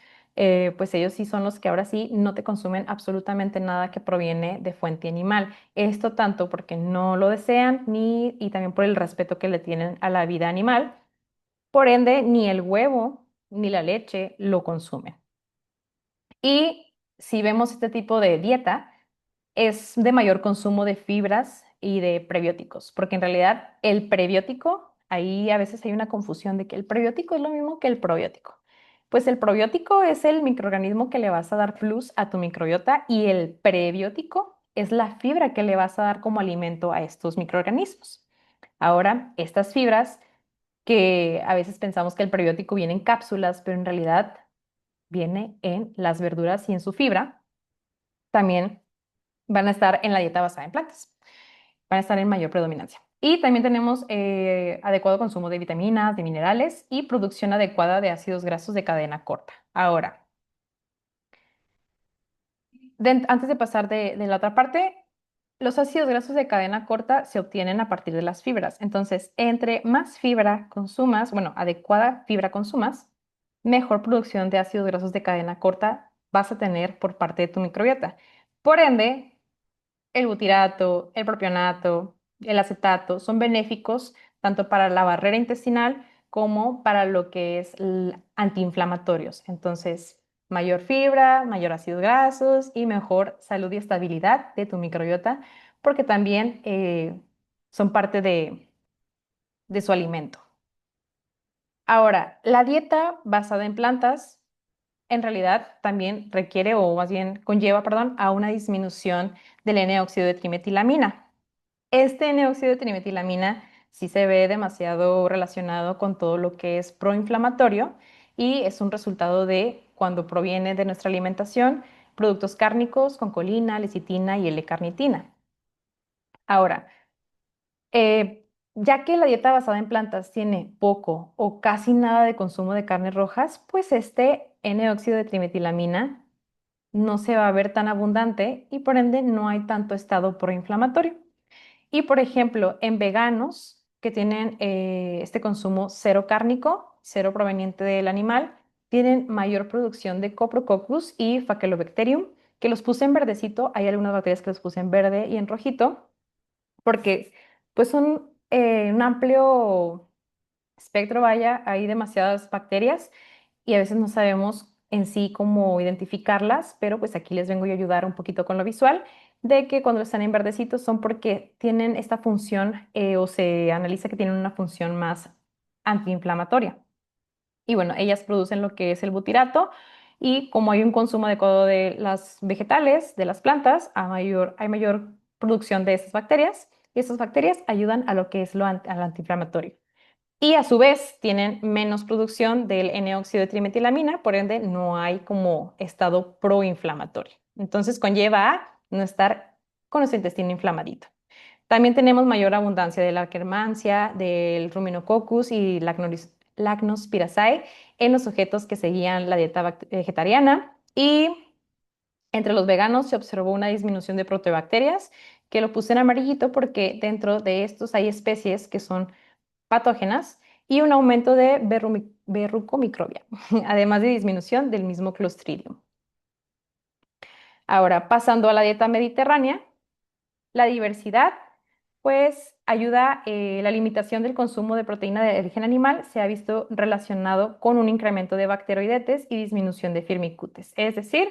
pues ellos sí son los que ahora sí no te consumen absolutamente nada que proviene de fuente animal. Esto tanto porque no lo desean y también por el respeto que le tienen a la vida animal. Por ende, ni el huevo ni la leche lo consumen. Y si vemos este tipo de dieta, es de mayor consumo de fibras y de prebióticos, porque en realidad el prebiótico, ahí a veces hay una confusión de que el prebiótico es lo mismo que el probiótico. Pues el probiótico es el microorganismo que le vas a dar plus a tu microbiota y el prebiótico es la fibra que le vas a dar como alimento a estos microorganismos. Ahora, estas fibras que a veces pensamos que el prebiótico viene en cápsulas, pero en realidad viene en las verduras y en su fibra, también van a estar en la dieta basada en plantas, van a estar en mayor predominancia. Y también tenemos adecuado consumo de vitaminas, de minerales y producción adecuada de ácidos grasos de cadena corta. Ahora, antes de pasar de la otra parte, los ácidos grasos de cadena corta se obtienen a partir de las fibras. Entonces, entre más fibra consumas, bueno, adecuada fibra consumas, mejor producción de ácidos grasos de cadena corta vas a tener por parte de tu microbiota. Por ende, el butirato, el propionato, el acetato son benéficos tanto para la barrera intestinal como para lo que es antiinflamatorios. Entonces, mayor fibra, mayor ácidos grasos y mejor salud y estabilidad de tu microbiota, porque también son parte de su alimento. Ahora, la dieta basada en plantas en realidad también requiere o más bien conlleva, perdón, a una disminución del N-óxido de trimetilamina. Este N-óxido de trimetilamina sí se ve demasiado relacionado con todo lo que es proinflamatorio y es un resultado de cuando proviene de nuestra alimentación, productos cárnicos con colina, lecitina y L-carnitina. Ahora, ya que la dieta basada en plantas tiene poco o casi nada de consumo de carnes rojas, pues este N-óxido de trimetilamina no se va a ver tan abundante y por ende no hay tanto estado proinflamatorio. Y por ejemplo, en veganos que tienen este consumo cero cárnico, cero proveniente del animal, tienen mayor producción de Coprococcus y Faecalibacterium, que los puse en verdecito. Hay algunas bacterias que los puse en verde y en rojito, porque pues son un amplio espectro, vaya, hay demasiadas bacterias y a veces no sabemos en sí cómo identificarlas, pero pues aquí les vengo yo a ayudar un poquito con lo visual, de que cuando están en verdecitos son porque tienen esta función o se analiza que tienen una función más antiinflamatoria. Y bueno, ellas producen lo que es el butirato y como hay un consumo adecuado de las vegetales, de las plantas, hay mayor producción de esas bacterias y esas bacterias ayudan a lo que es al antiinflamatorio. Y a su vez tienen menos producción del N-óxido de trimetilamina, por ende no hay como estado proinflamatorio. Entonces conlleva a no estar con nuestro intestino inflamadito. También tenemos mayor abundancia de la Akkermansia, del Ruminococcus y Lacnospiraceae en los sujetos que seguían la dieta vegetariana. Y entre los veganos se observó una disminución de proteobacterias, que lo puse en amarillito porque dentro de estos hay especies que son patógenas y un aumento de verrucomicrobia, además de disminución del mismo Clostridium. Ahora, pasando a la dieta mediterránea, la diversidad, pues ayuda, la limitación del consumo de proteína de origen animal se ha visto relacionado con un incremento de bacteroidetes y disminución de firmicutes. Es decir,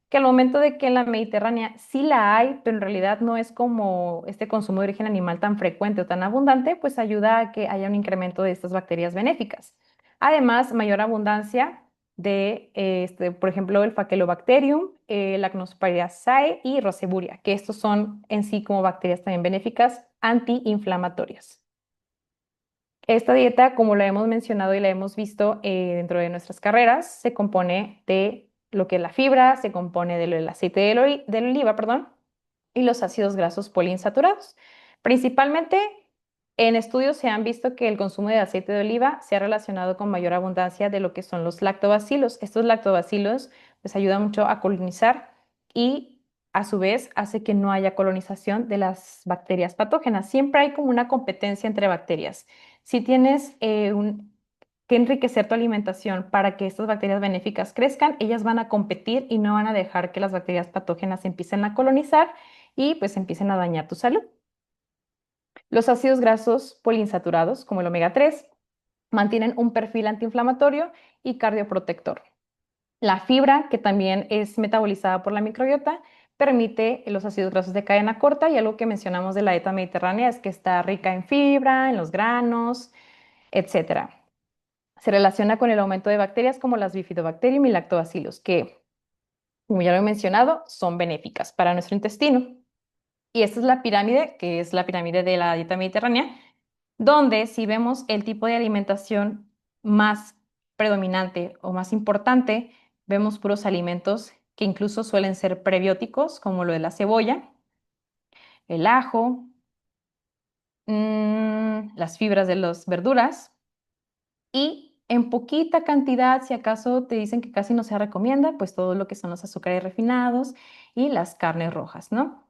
que al momento de que en la Mediterránea sí la hay, pero en realidad no es como este consumo de origen animal tan frecuente o tan abundante, pues ayuda a que haya un incremento de estas bacterias benéficas. Además, mayor abundancia de, por ejemplo, el Faecalibacterium, Lactospiraceae y Roseburia, que estos son en sí como bacterias también benéficas antiinflamatorias. Esta dieta, como la hemos mencionado y la hemos visto dentro de nuestras carreras, se compone de lo que es la fibra, se compone del aceite de oliva, perdón, y los ácidos grasos poliinsaturados. Principalmente en estudios se han visto que el consumo de aceite de oliva se ha relacionado con mayor abundancia de lo que son los lactobacilos. Estos lactobacilos pues ayudan mucho a colonizar y a su vez hace que no haya colonización de las bacterias patógenas. Siempre hay como una competencia entre bacterias. Si tienes que enriquecer tu alimentación para que estas bacterias benéficas crezcan, ellas van a competir y no van a dejar que las bacterias patógenas empiecen a colonizar y pues empiecen a dañar tu salud. Los ácidos grasos poliinsaturados, como el omega 3, mantienen un perfil antiinflamatorio y cardioprotector. La fibra, que también es metabolizada por la microbiota, permite los ácidos grasos de cadena corta y algo que mencionamos de la dieta mediterránea es que está rica en fibra, en los granos, etcétera. Se relaciona con el aumento de bacterias como las Bifidobacterium y Lactobacillus, que, como ya lo he mencionado, son benéficas para nuestro intestino. Y esta es la pirámide, que es la pirámide de la dieta mediterránea, donde si vemos el tipo de alimentación más predominante o más importante, vemos puros alimentos que incluso suelen ser prebióticos, como lo de la cebolla, el ajo, las fibras de las verduras y en poquita cantidad, si acaso te dicen que casi no se recomienda, pues todo lo que son los azúcares refinados y las carnes rojas, ¿no?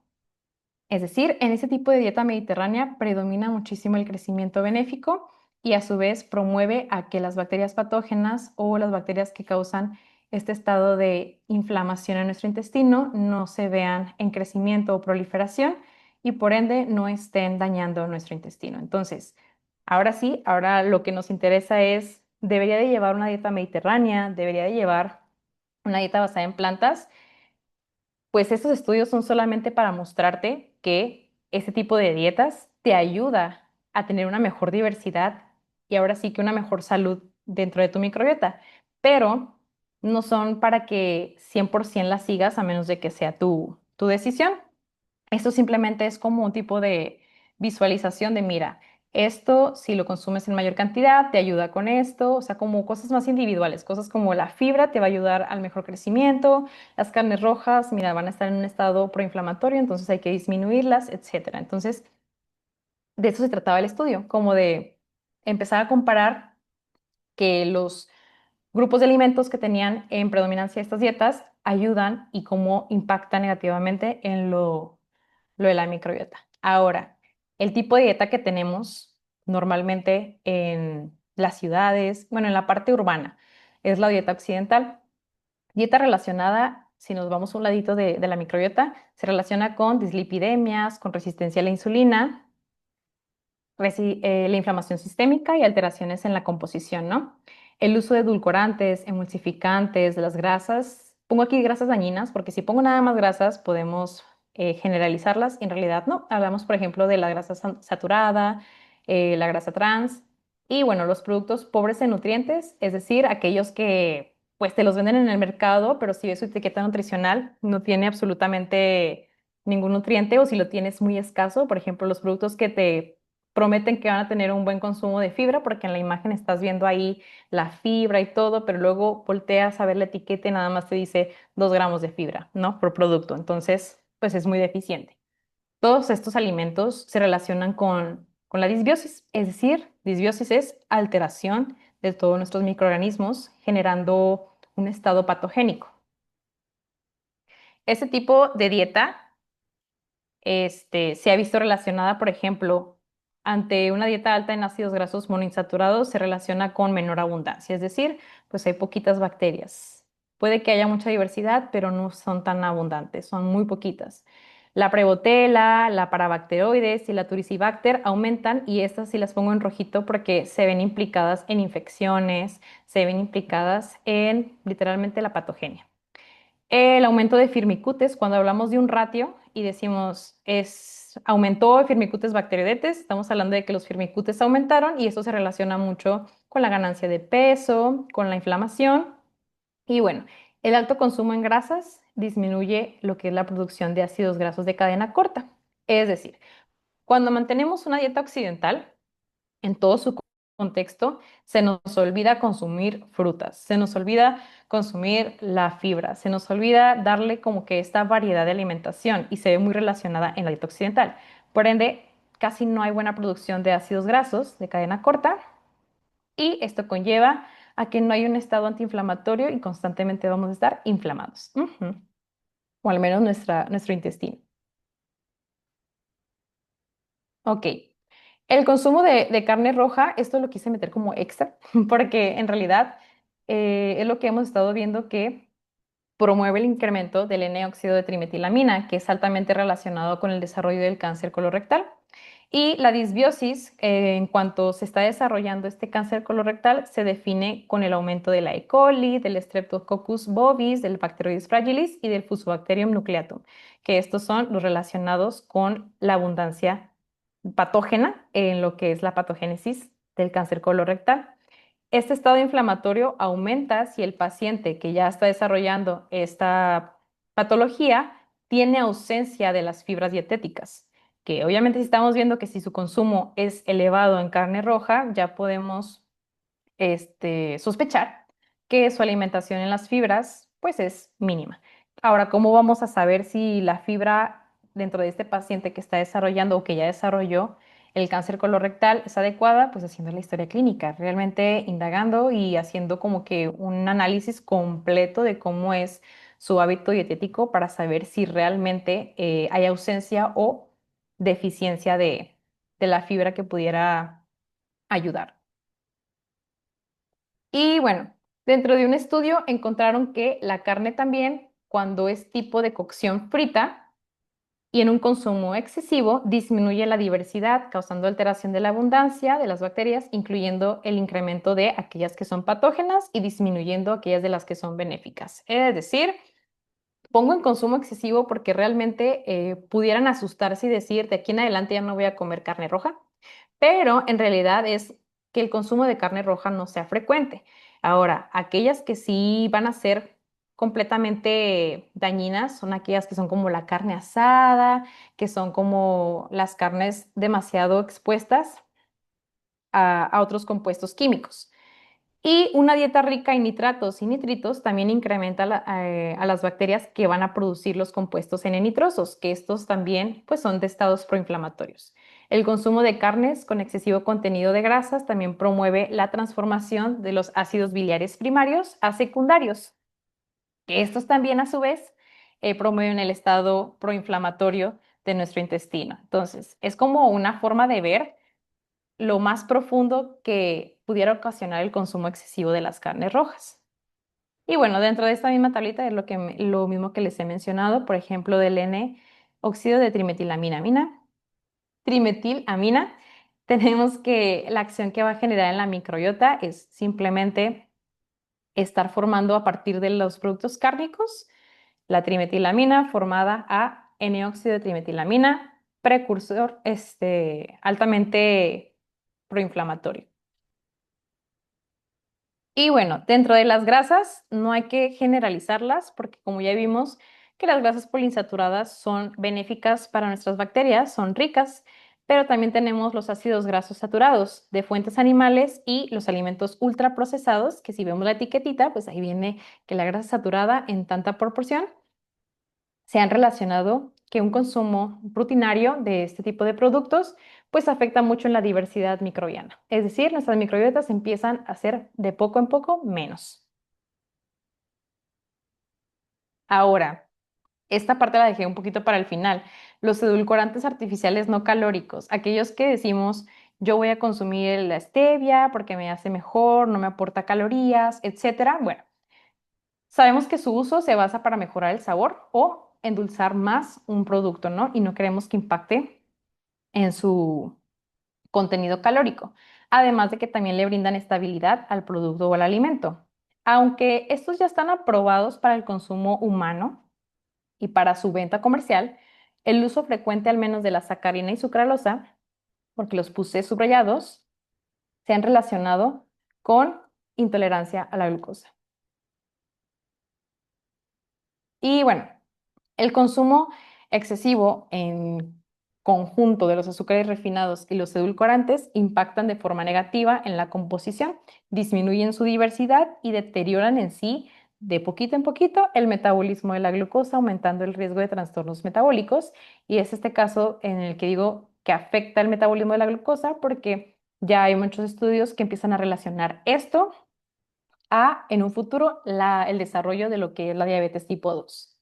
Es decir, en ese tipo de dieta mediterránea predomina muchísimo el crecimiento benéfico y a su vez promueve a que las bacterias patógenas o las bacterias que causan este estado de inflamación en nuestro intestino no se vean en crecimiento o proliferación y por ende no estén dañando nuestro intestino. Entonces, ahora sí, ahora lo que nos interesa es, ¿debería de llevar una dieta mediterránea? ¿Debería de llevar una dieta basada en plantas? Pues estos estudios son solamente para mostrarte que este tipo de dietas te ayuda a tener una mejor diversidad y ahora sí que una mejor salud dentro de tu microbiota, pero no son para que 100% las sigas a menos de que sea tu decisión. Esto simplemente es como un tipo de visualización de, mira, esto si lo consumes en mayor cantidad te ayuda con esto, o sea, como cosas más individuales, cosas como la fibra te va a ayudar al mejor crecimiento, las carnes rojas, mira, van a estar en un estado proinflamatorio, entonces hay que disminuirlas, etcétera. Entonces, de eso se trataba el estudio, como de empezar a comparar que los grupos de alimentos que tenían en predominancia estas dietas ayudan y cómo impactan negativamente en lo de la microbiota. Ahora, el tipo de dieta que tenemos normalmente en las ciudades, bueno, en la parte urbana, es la dieta occidental. Dieta relacionada, si nos vamos a un ladito de la microbiota, se relaciona con dislipidemias, con resistencia a la insulina, la inflamación sistémica y alteraciones en la composición, ¿no? el uso de edulcorantes, emulsificantes, de las grasas. Pongo aquí grasas dañinas porque si pongo nada más grasas podemos generalizarlas y en realidad no. Hablamos, por ejemplo, de la grasa saturada, la grasa trans y bueno, los productos pobres en nutrientes, es decir, aquellos que pues te los venden en el mercado, pero si ves su etiqueta nutricional no tiene absolutamente ningún nutriente o si lo tienes muy escaso, por ejemplo, los productos que te prometen que van a tener un buen consumo de fibra porque en la imagen estás viendo ahí la fibra y todo, pero luego volteas a ver la etiqueta y nada más te dice 2 gramos de fibra, ¿no? Por producto. Entonces, pues es muy deficiente. Todos estos alimentos se relacionan con la disbiosis, es decir, disbiosis es alteración de todos nuestros microorganismos generando un estado patogénico. Este tipo de dieta se ha visto relacionada, por ejemplo, ante una dieta alta en ácidos grasos monoinsaturados, se relaciona con menor abundancia, es decir, pues hay poquitas bacterias. Puede que haya mucha diversidad, pero no son tan abundantes, son muy poquitas. La Prevotella, la Parabacteroides y la Turicibacter aumentan y estas sí las pongo en rojito porque se ven implicadas en infecciones, se ven implicadas en literalmente la patogenia. El aumento de firmicutes, cuando hablamos de un ratio y decimos aumentó firmicutes bacteroidetes, estamos hablando de que los firmicutes aumentaron y eso se relaciona mucho con la ganancia de peso, con la inflamación y bueno, el alto consumo en grasas disminuye lo que es la producción de ácidos grasos de cadena corta. Es decir, cuando mantenemos una dieta occidental, en todo su contexto, se nos olvida consumir frutas, se nos olvida consumir la fibra, se nos olvida darle como que esta variedad de alimentación y se ve muy relacionada en la dieta occidental. Por ende, casi no hay buena producción de ácidos grasos de cadena corta y esto conlleva a que no hay un estado antiinflamatorio y constantemente vamos a estar inflamados. O al menos nuestro intestino. Ok. El consumo de carne roja, esto lo quise meter como extra, porque en realidad es lo que hemos estado viendo que promueve el incremento del N-óxido de trimetilamina, que es altamente relacionado con el desarrollo del cáncer colorectal. Y la disbiosis, en cuanto se está desarrollando este cáncer colorectal, se define con el aumento de la E. coli, del Streptococcus bovis, del Bacteroides fragilis y del Fusobacterium nucleatum, que estos son los relacionados con la abundancia patógena en lo que es la patogénesis del cáncer colorectal. Este estado inflamatorio aumenta si el paciente que ya está desarrollando esta patología tiene ausencia de las fibras dietéticas, que obviamente si estamos viendo que si su consumo es elevado en carne roja, ya podemos sospechar que su alimentación en las fibras pues es mínima. Ahora, ¿cómo vamos a saber si la fibra dentro de este paciente que está desarrollando o que ya desarrolló el cáncer colorectal es adecuada? Pues haciendo la historia clínica, realmente indagando y haciendo como que un análisis completo de cómo es su hábito dietético para saber si realmente hay ausencia o deficiencia de la fibra que pudiera ayudar. Y bueno, dentro de un estudio encontraron que la carne también, cuando es tipo de cocción frita y en un consumo excesivo, disminuye la diversidad, causando alteración de la abundancia de las bacterias, incluyendo el incremento de aquellas que son patógenas y disminuyendo aquellas de las que son benéficas. Es decir, pongo en consumo excesivo porque realmente pudieran asustarse y decir, de aquí en adelante ya no voy a comer carne roja, pero en realidad es que el consumo de carne roja no sea frecuente. Ahora, aquellas que sí van a ser completamente dañinas son aquellas que son como la carne asada, que son como las carnes demasiado expuestas a otros compuestos químicos. Y una dieta rica en nitratos y nitritos también incrementa a las bacterias que van a producir los compuestos N-nitrosos, que estos también pues, son de estados proinflamatorios. El consumo de carnes con excesivo contenido de grasas también promueve la transformación de los ácidos biliares primarios a secundarios, que estos también a su vez promueven el estado proinflamatorio de nuestro intestino. Entonces, es como una forma de ver lo más profundo que pudiera ocasionar el consumo excesivo de las carnes rojas. Y bueno, dentro de esta misma tablita es lo mismo que les he mencionado, por ejemplo, del N-óxido de trimetilamina, tenemos que la acción que va a generar en la microbiota es simplemente estar formando a partir de los productos cárnicos la trimetilamina formada a N-óxido de trimetilamina, precursor altamente proinflamatorio. Y bueno, dentro de las grasas no hay que generalizarlas porque como ya vimos que las grasas poliinsaturadas son benéficas para nuestras bacterias, son ricas, pero también tenemos los ácidos grasos saturados de fuentes animales y los alimentos ultraprocesados, que si vemos la etiquetita, pues ahí viene que la grasa saturada en tanta proporción se han relacionado que un consumo rutinario de este tipo de productos pues afecta mucho en la diversidad microbiana. Es decir, nuestras microbiotas empiezan a ser de poco en poco menos. Ahora, esta parte la dejé un poquito para el final. Los edulcorantes artificiales no calóricos, aquellos que decimos yo voy a consumir la stevia porque me hace mejor, no me aporta calorías, etcétera. Bueno, sabemos que su uso se basa para mejorar el sabor o endulzar más un producto, ¿no? Y no queremos que impacte en su contenido calórico, además de que también le brindan estabilidad al producto o al alimento. Aunque estos ya están aprobados para el consumo humano y para su venta comercial, el uso frecuente al menos de la sacarina y sucralosa, porque los puse subrayados, se han relacionado con intolerancia a la glucosa. Y bueno, el consumo excesivo en conjunto de los azúcares refinados y los edulcorantes impactan de forma negativa en la composición, disminuyen su diversidad y deterioran en sí, de poquito en poquito, el metabolismo de la glucosa, aumentando el riesgo de trastornos metabólicos. Y es este caso en el que digo que afecta el metabolismo de la glucosa porque ya hay muchos estudios que empiezan a relacionar esto a, en un futuro, el desarrollo de lo que es la diabetes tipo 2.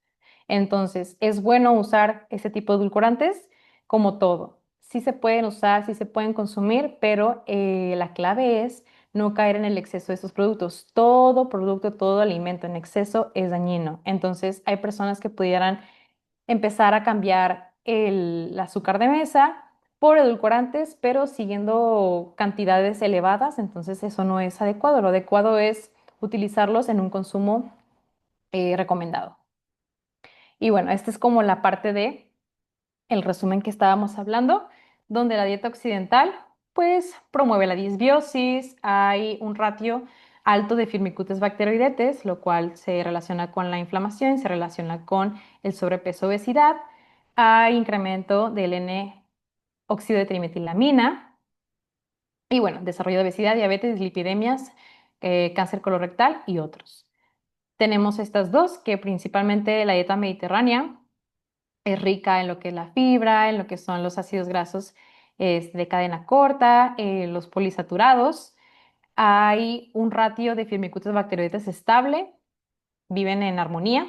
Entonces, es bueno usar ese tipo de edulcorantes como todo. Sí se pueden usar, sí se pueden consumir, pero la clave es no caer en el exceso de estos productos. Todo producto, todo alimento en exceso es dañino. Entonces, hay personas que pudieran empezar a cambiar el azúcar de mesa por edulcorantes, pero siguiendo cantidades elevadas, entonces eso no es adecuado. Lo adecuado es utilizarlos en un consumo recomendado. Y bueno, esta es como la parte de el resumen que estábamos hablando, donde la dieta occidental pues promueve la disbiosis, hay un ratio alto de Firmicutes bacteroidetes, lo cual se relaciona con la inflamación, se relaciona con el sobrepeso, obesidad, hay incremento del N-óxido de trimetilamina y bueno, desarrollo de obesidad, diabetes, dislipidemias, cáncer colorectal y otros. Tenemos estas dos, que principalmente la dieta mediterránea es rica en lo que es la fibra, en lo que son los ácidos grasos de cadena corta, los polisaturados. Hay un ratio de Firmicutes bacteroidetes estable, viven en armonía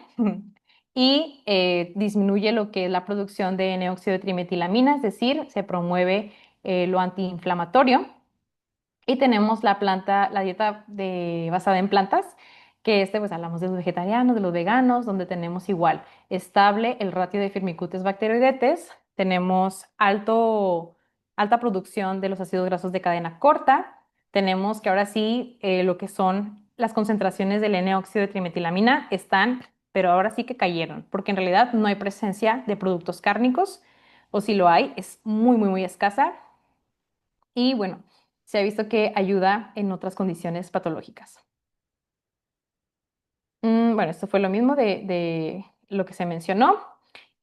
y disminuye lo que es la producción de N-óxido de trimetilamina, es decir, se promueve lo antiinflamatorio. Y tenemos la planta, la dieta basada en plantas, que pues hablamos de los vegetarianos, de los veganos, donde tenemos igual estable el ratio de Firmicutes bacteroidetes, tenemos alta producción de los ácidos grasos de cadena corta, tenemos que ahora sí lo que son las concentraciones del N-óxido de trimetilamina están, pero ahora sí que cayeron, porque en realidad no hay presencia de productos cárnicos, o si lo hay, es muy, muy, muy escasa. Y bueno, se ha visto que ayuda en otras condiciones patológicas. Bueno, esto fue lo mismo de lo que se mencionó.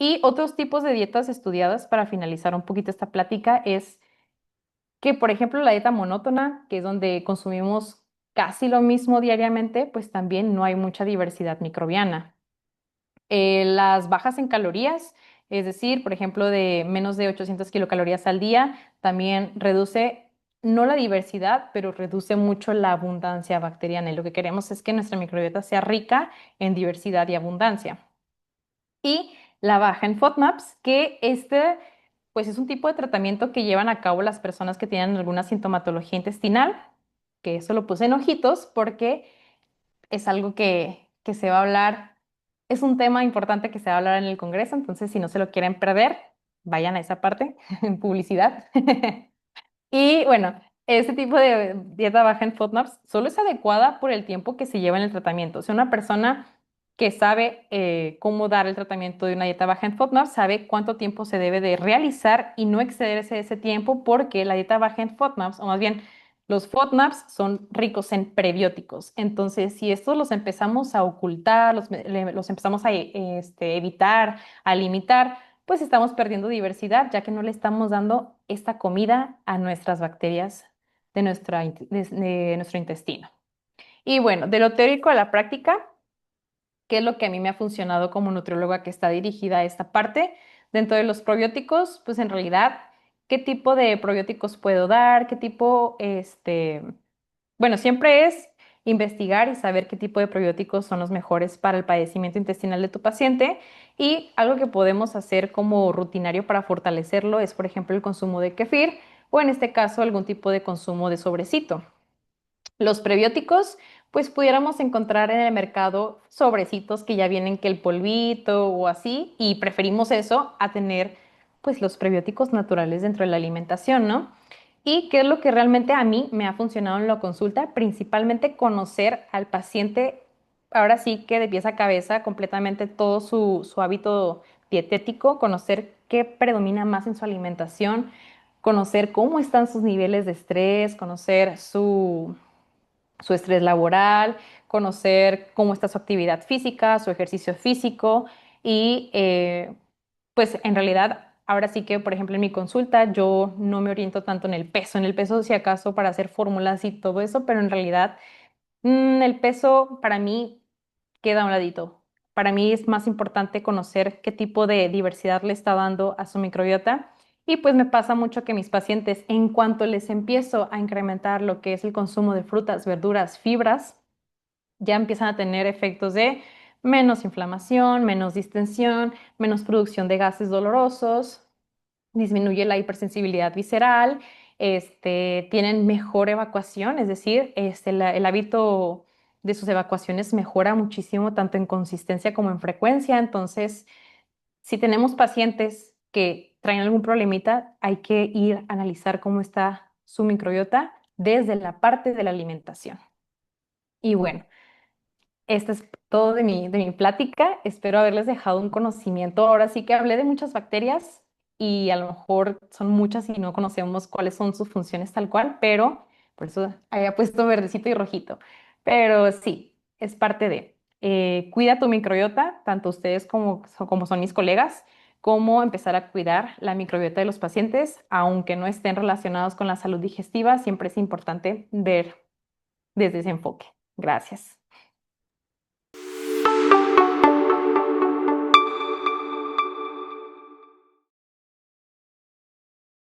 Y otros tipos de dietas estudiadas para finalizar un poquito esta plática es que, por ejemplo, la dieta monótona, que es donde consumimos casi lo mismo diariamente, pues también no hay mucha diversidad microbiana. Las bajas en calorías, es decir, por ejemplo, de menos de 800 kilocalorías al día, también reduce no la diversidad, pero reduce mucho la abundancia bacteriana. Y lo que queremos es que nuestra microbiota sea rica en diversidad y abundancia. Y la baja en FODMAPs, que pues es un tipo de tratamiento que llevan a cabo las personas que tienen alguna sintomatología intestinal, que eso lo puse en ojitos porque es algo que se va a hablar, es un tema importante que se va a hablar en el Congreso, entonces si no se lo quieren perder, vayan a esa parte, en publicidad. Y bueno, Ese tipo de dieta baja en FODMAPs solo es adecuada por el tiempo que se lleva en el tratamiento. O sea, una persona que sabe cómo dar el tratamiento de una dieta baja en FODMAPs sabe cuánto tiempo se debe de realizar y no excederse de ese tiempo porque la dieta baja en FODMAPs, o más bien los FODMAPs son ricos en prebióticos. Entonces, si estos los empezamos a ocultar, los empezamos a evitar, a limitar, pues estamos perdiendo diversidad, ya que no le estamos dando esta comida a nuestras bacterias de nuestro intestino. Y bueno, de lo teórico a la práctica, ¿qué es lo que a mí me ha funcionado como nutrióloga que está dirigida a esta parte? Dentro de los probióticos, pues en realidad, ¿qué tipo de probióticos puedo dar? ¿Qué tipo, bueno, siempre es investigar y saber qué tipo de probióticos son los mejores para el padecimiento intestinal de tu paciente. Y algo que podemos hacer como rutinario para fortalecerlo es, por ejemplo, el consumo de kefir o en este caso algún tipo de consumo de sobrecito. Los prebióticos, pues pudiéramos encontrar en el mercado sobrecitos que ya vienen que el polvito o así, y preferimos eso a tener pues los prebióticos naturales dentro de la alimentación, ¿no? ¿Y qué es lo que realmente a mí me ha funcionado en la consulta? Principalmente conocer al paciente, ahora sí que de pies a cabeza, completamente todo su hábito dietético, conocer qué predomina más en su alimentación, conocer cómo están sus niveles de estrés, conocer su estrés laboral, conocer cómo está su actividad física, su ejercicio físico y pues en realidad ahora sí que, por ejemplo, en mi consulta yo no me oriento tanto en el peso si acaso para hacer fórmulas y todo eso, pero en realidad el peso para mí queda a un ladito. Para mí es más importante conocer qué tipo de diversidad le está dando a su microbiota. Y pues me pasa mucho que mis pacientes, en cuanto les empiezo a incrementar lo que es el consumo de frutas, verduras, fibras, ya empiezan a tener efectos de menos inflamación, menos distensión, menos producción de gases dolorosos, disminuye la hipersensibilidad visceral, tienen mejor evacuación, es decir, el hábito de sus evacuaciones mejora muchísimo, tanto en consistencia como en frecuencia. Entonces, si tenemos pacientes que traen algún problemita, hay que ir a analizar cómo está su microbiota desde la parte de la alimentación. Y bueno. Esto es todo de mi plática. Espero haberles dejado un conocimiento. Ahora sí que hablé de muchas bacterias y a lo mejor son muchas y no conocemos cuáles son sus funciones tal cual, pero por eso había puesto verdecito y rojito. Pero sí, es parte de. Cuida tu microbiota, tanto ustedes como son mis colegas, como empezar a cuidar la microbiota de los pacientes, aunque no estén relacionados con la salud digestiva, siempre es importante ver desde ese enfoque. Gracias.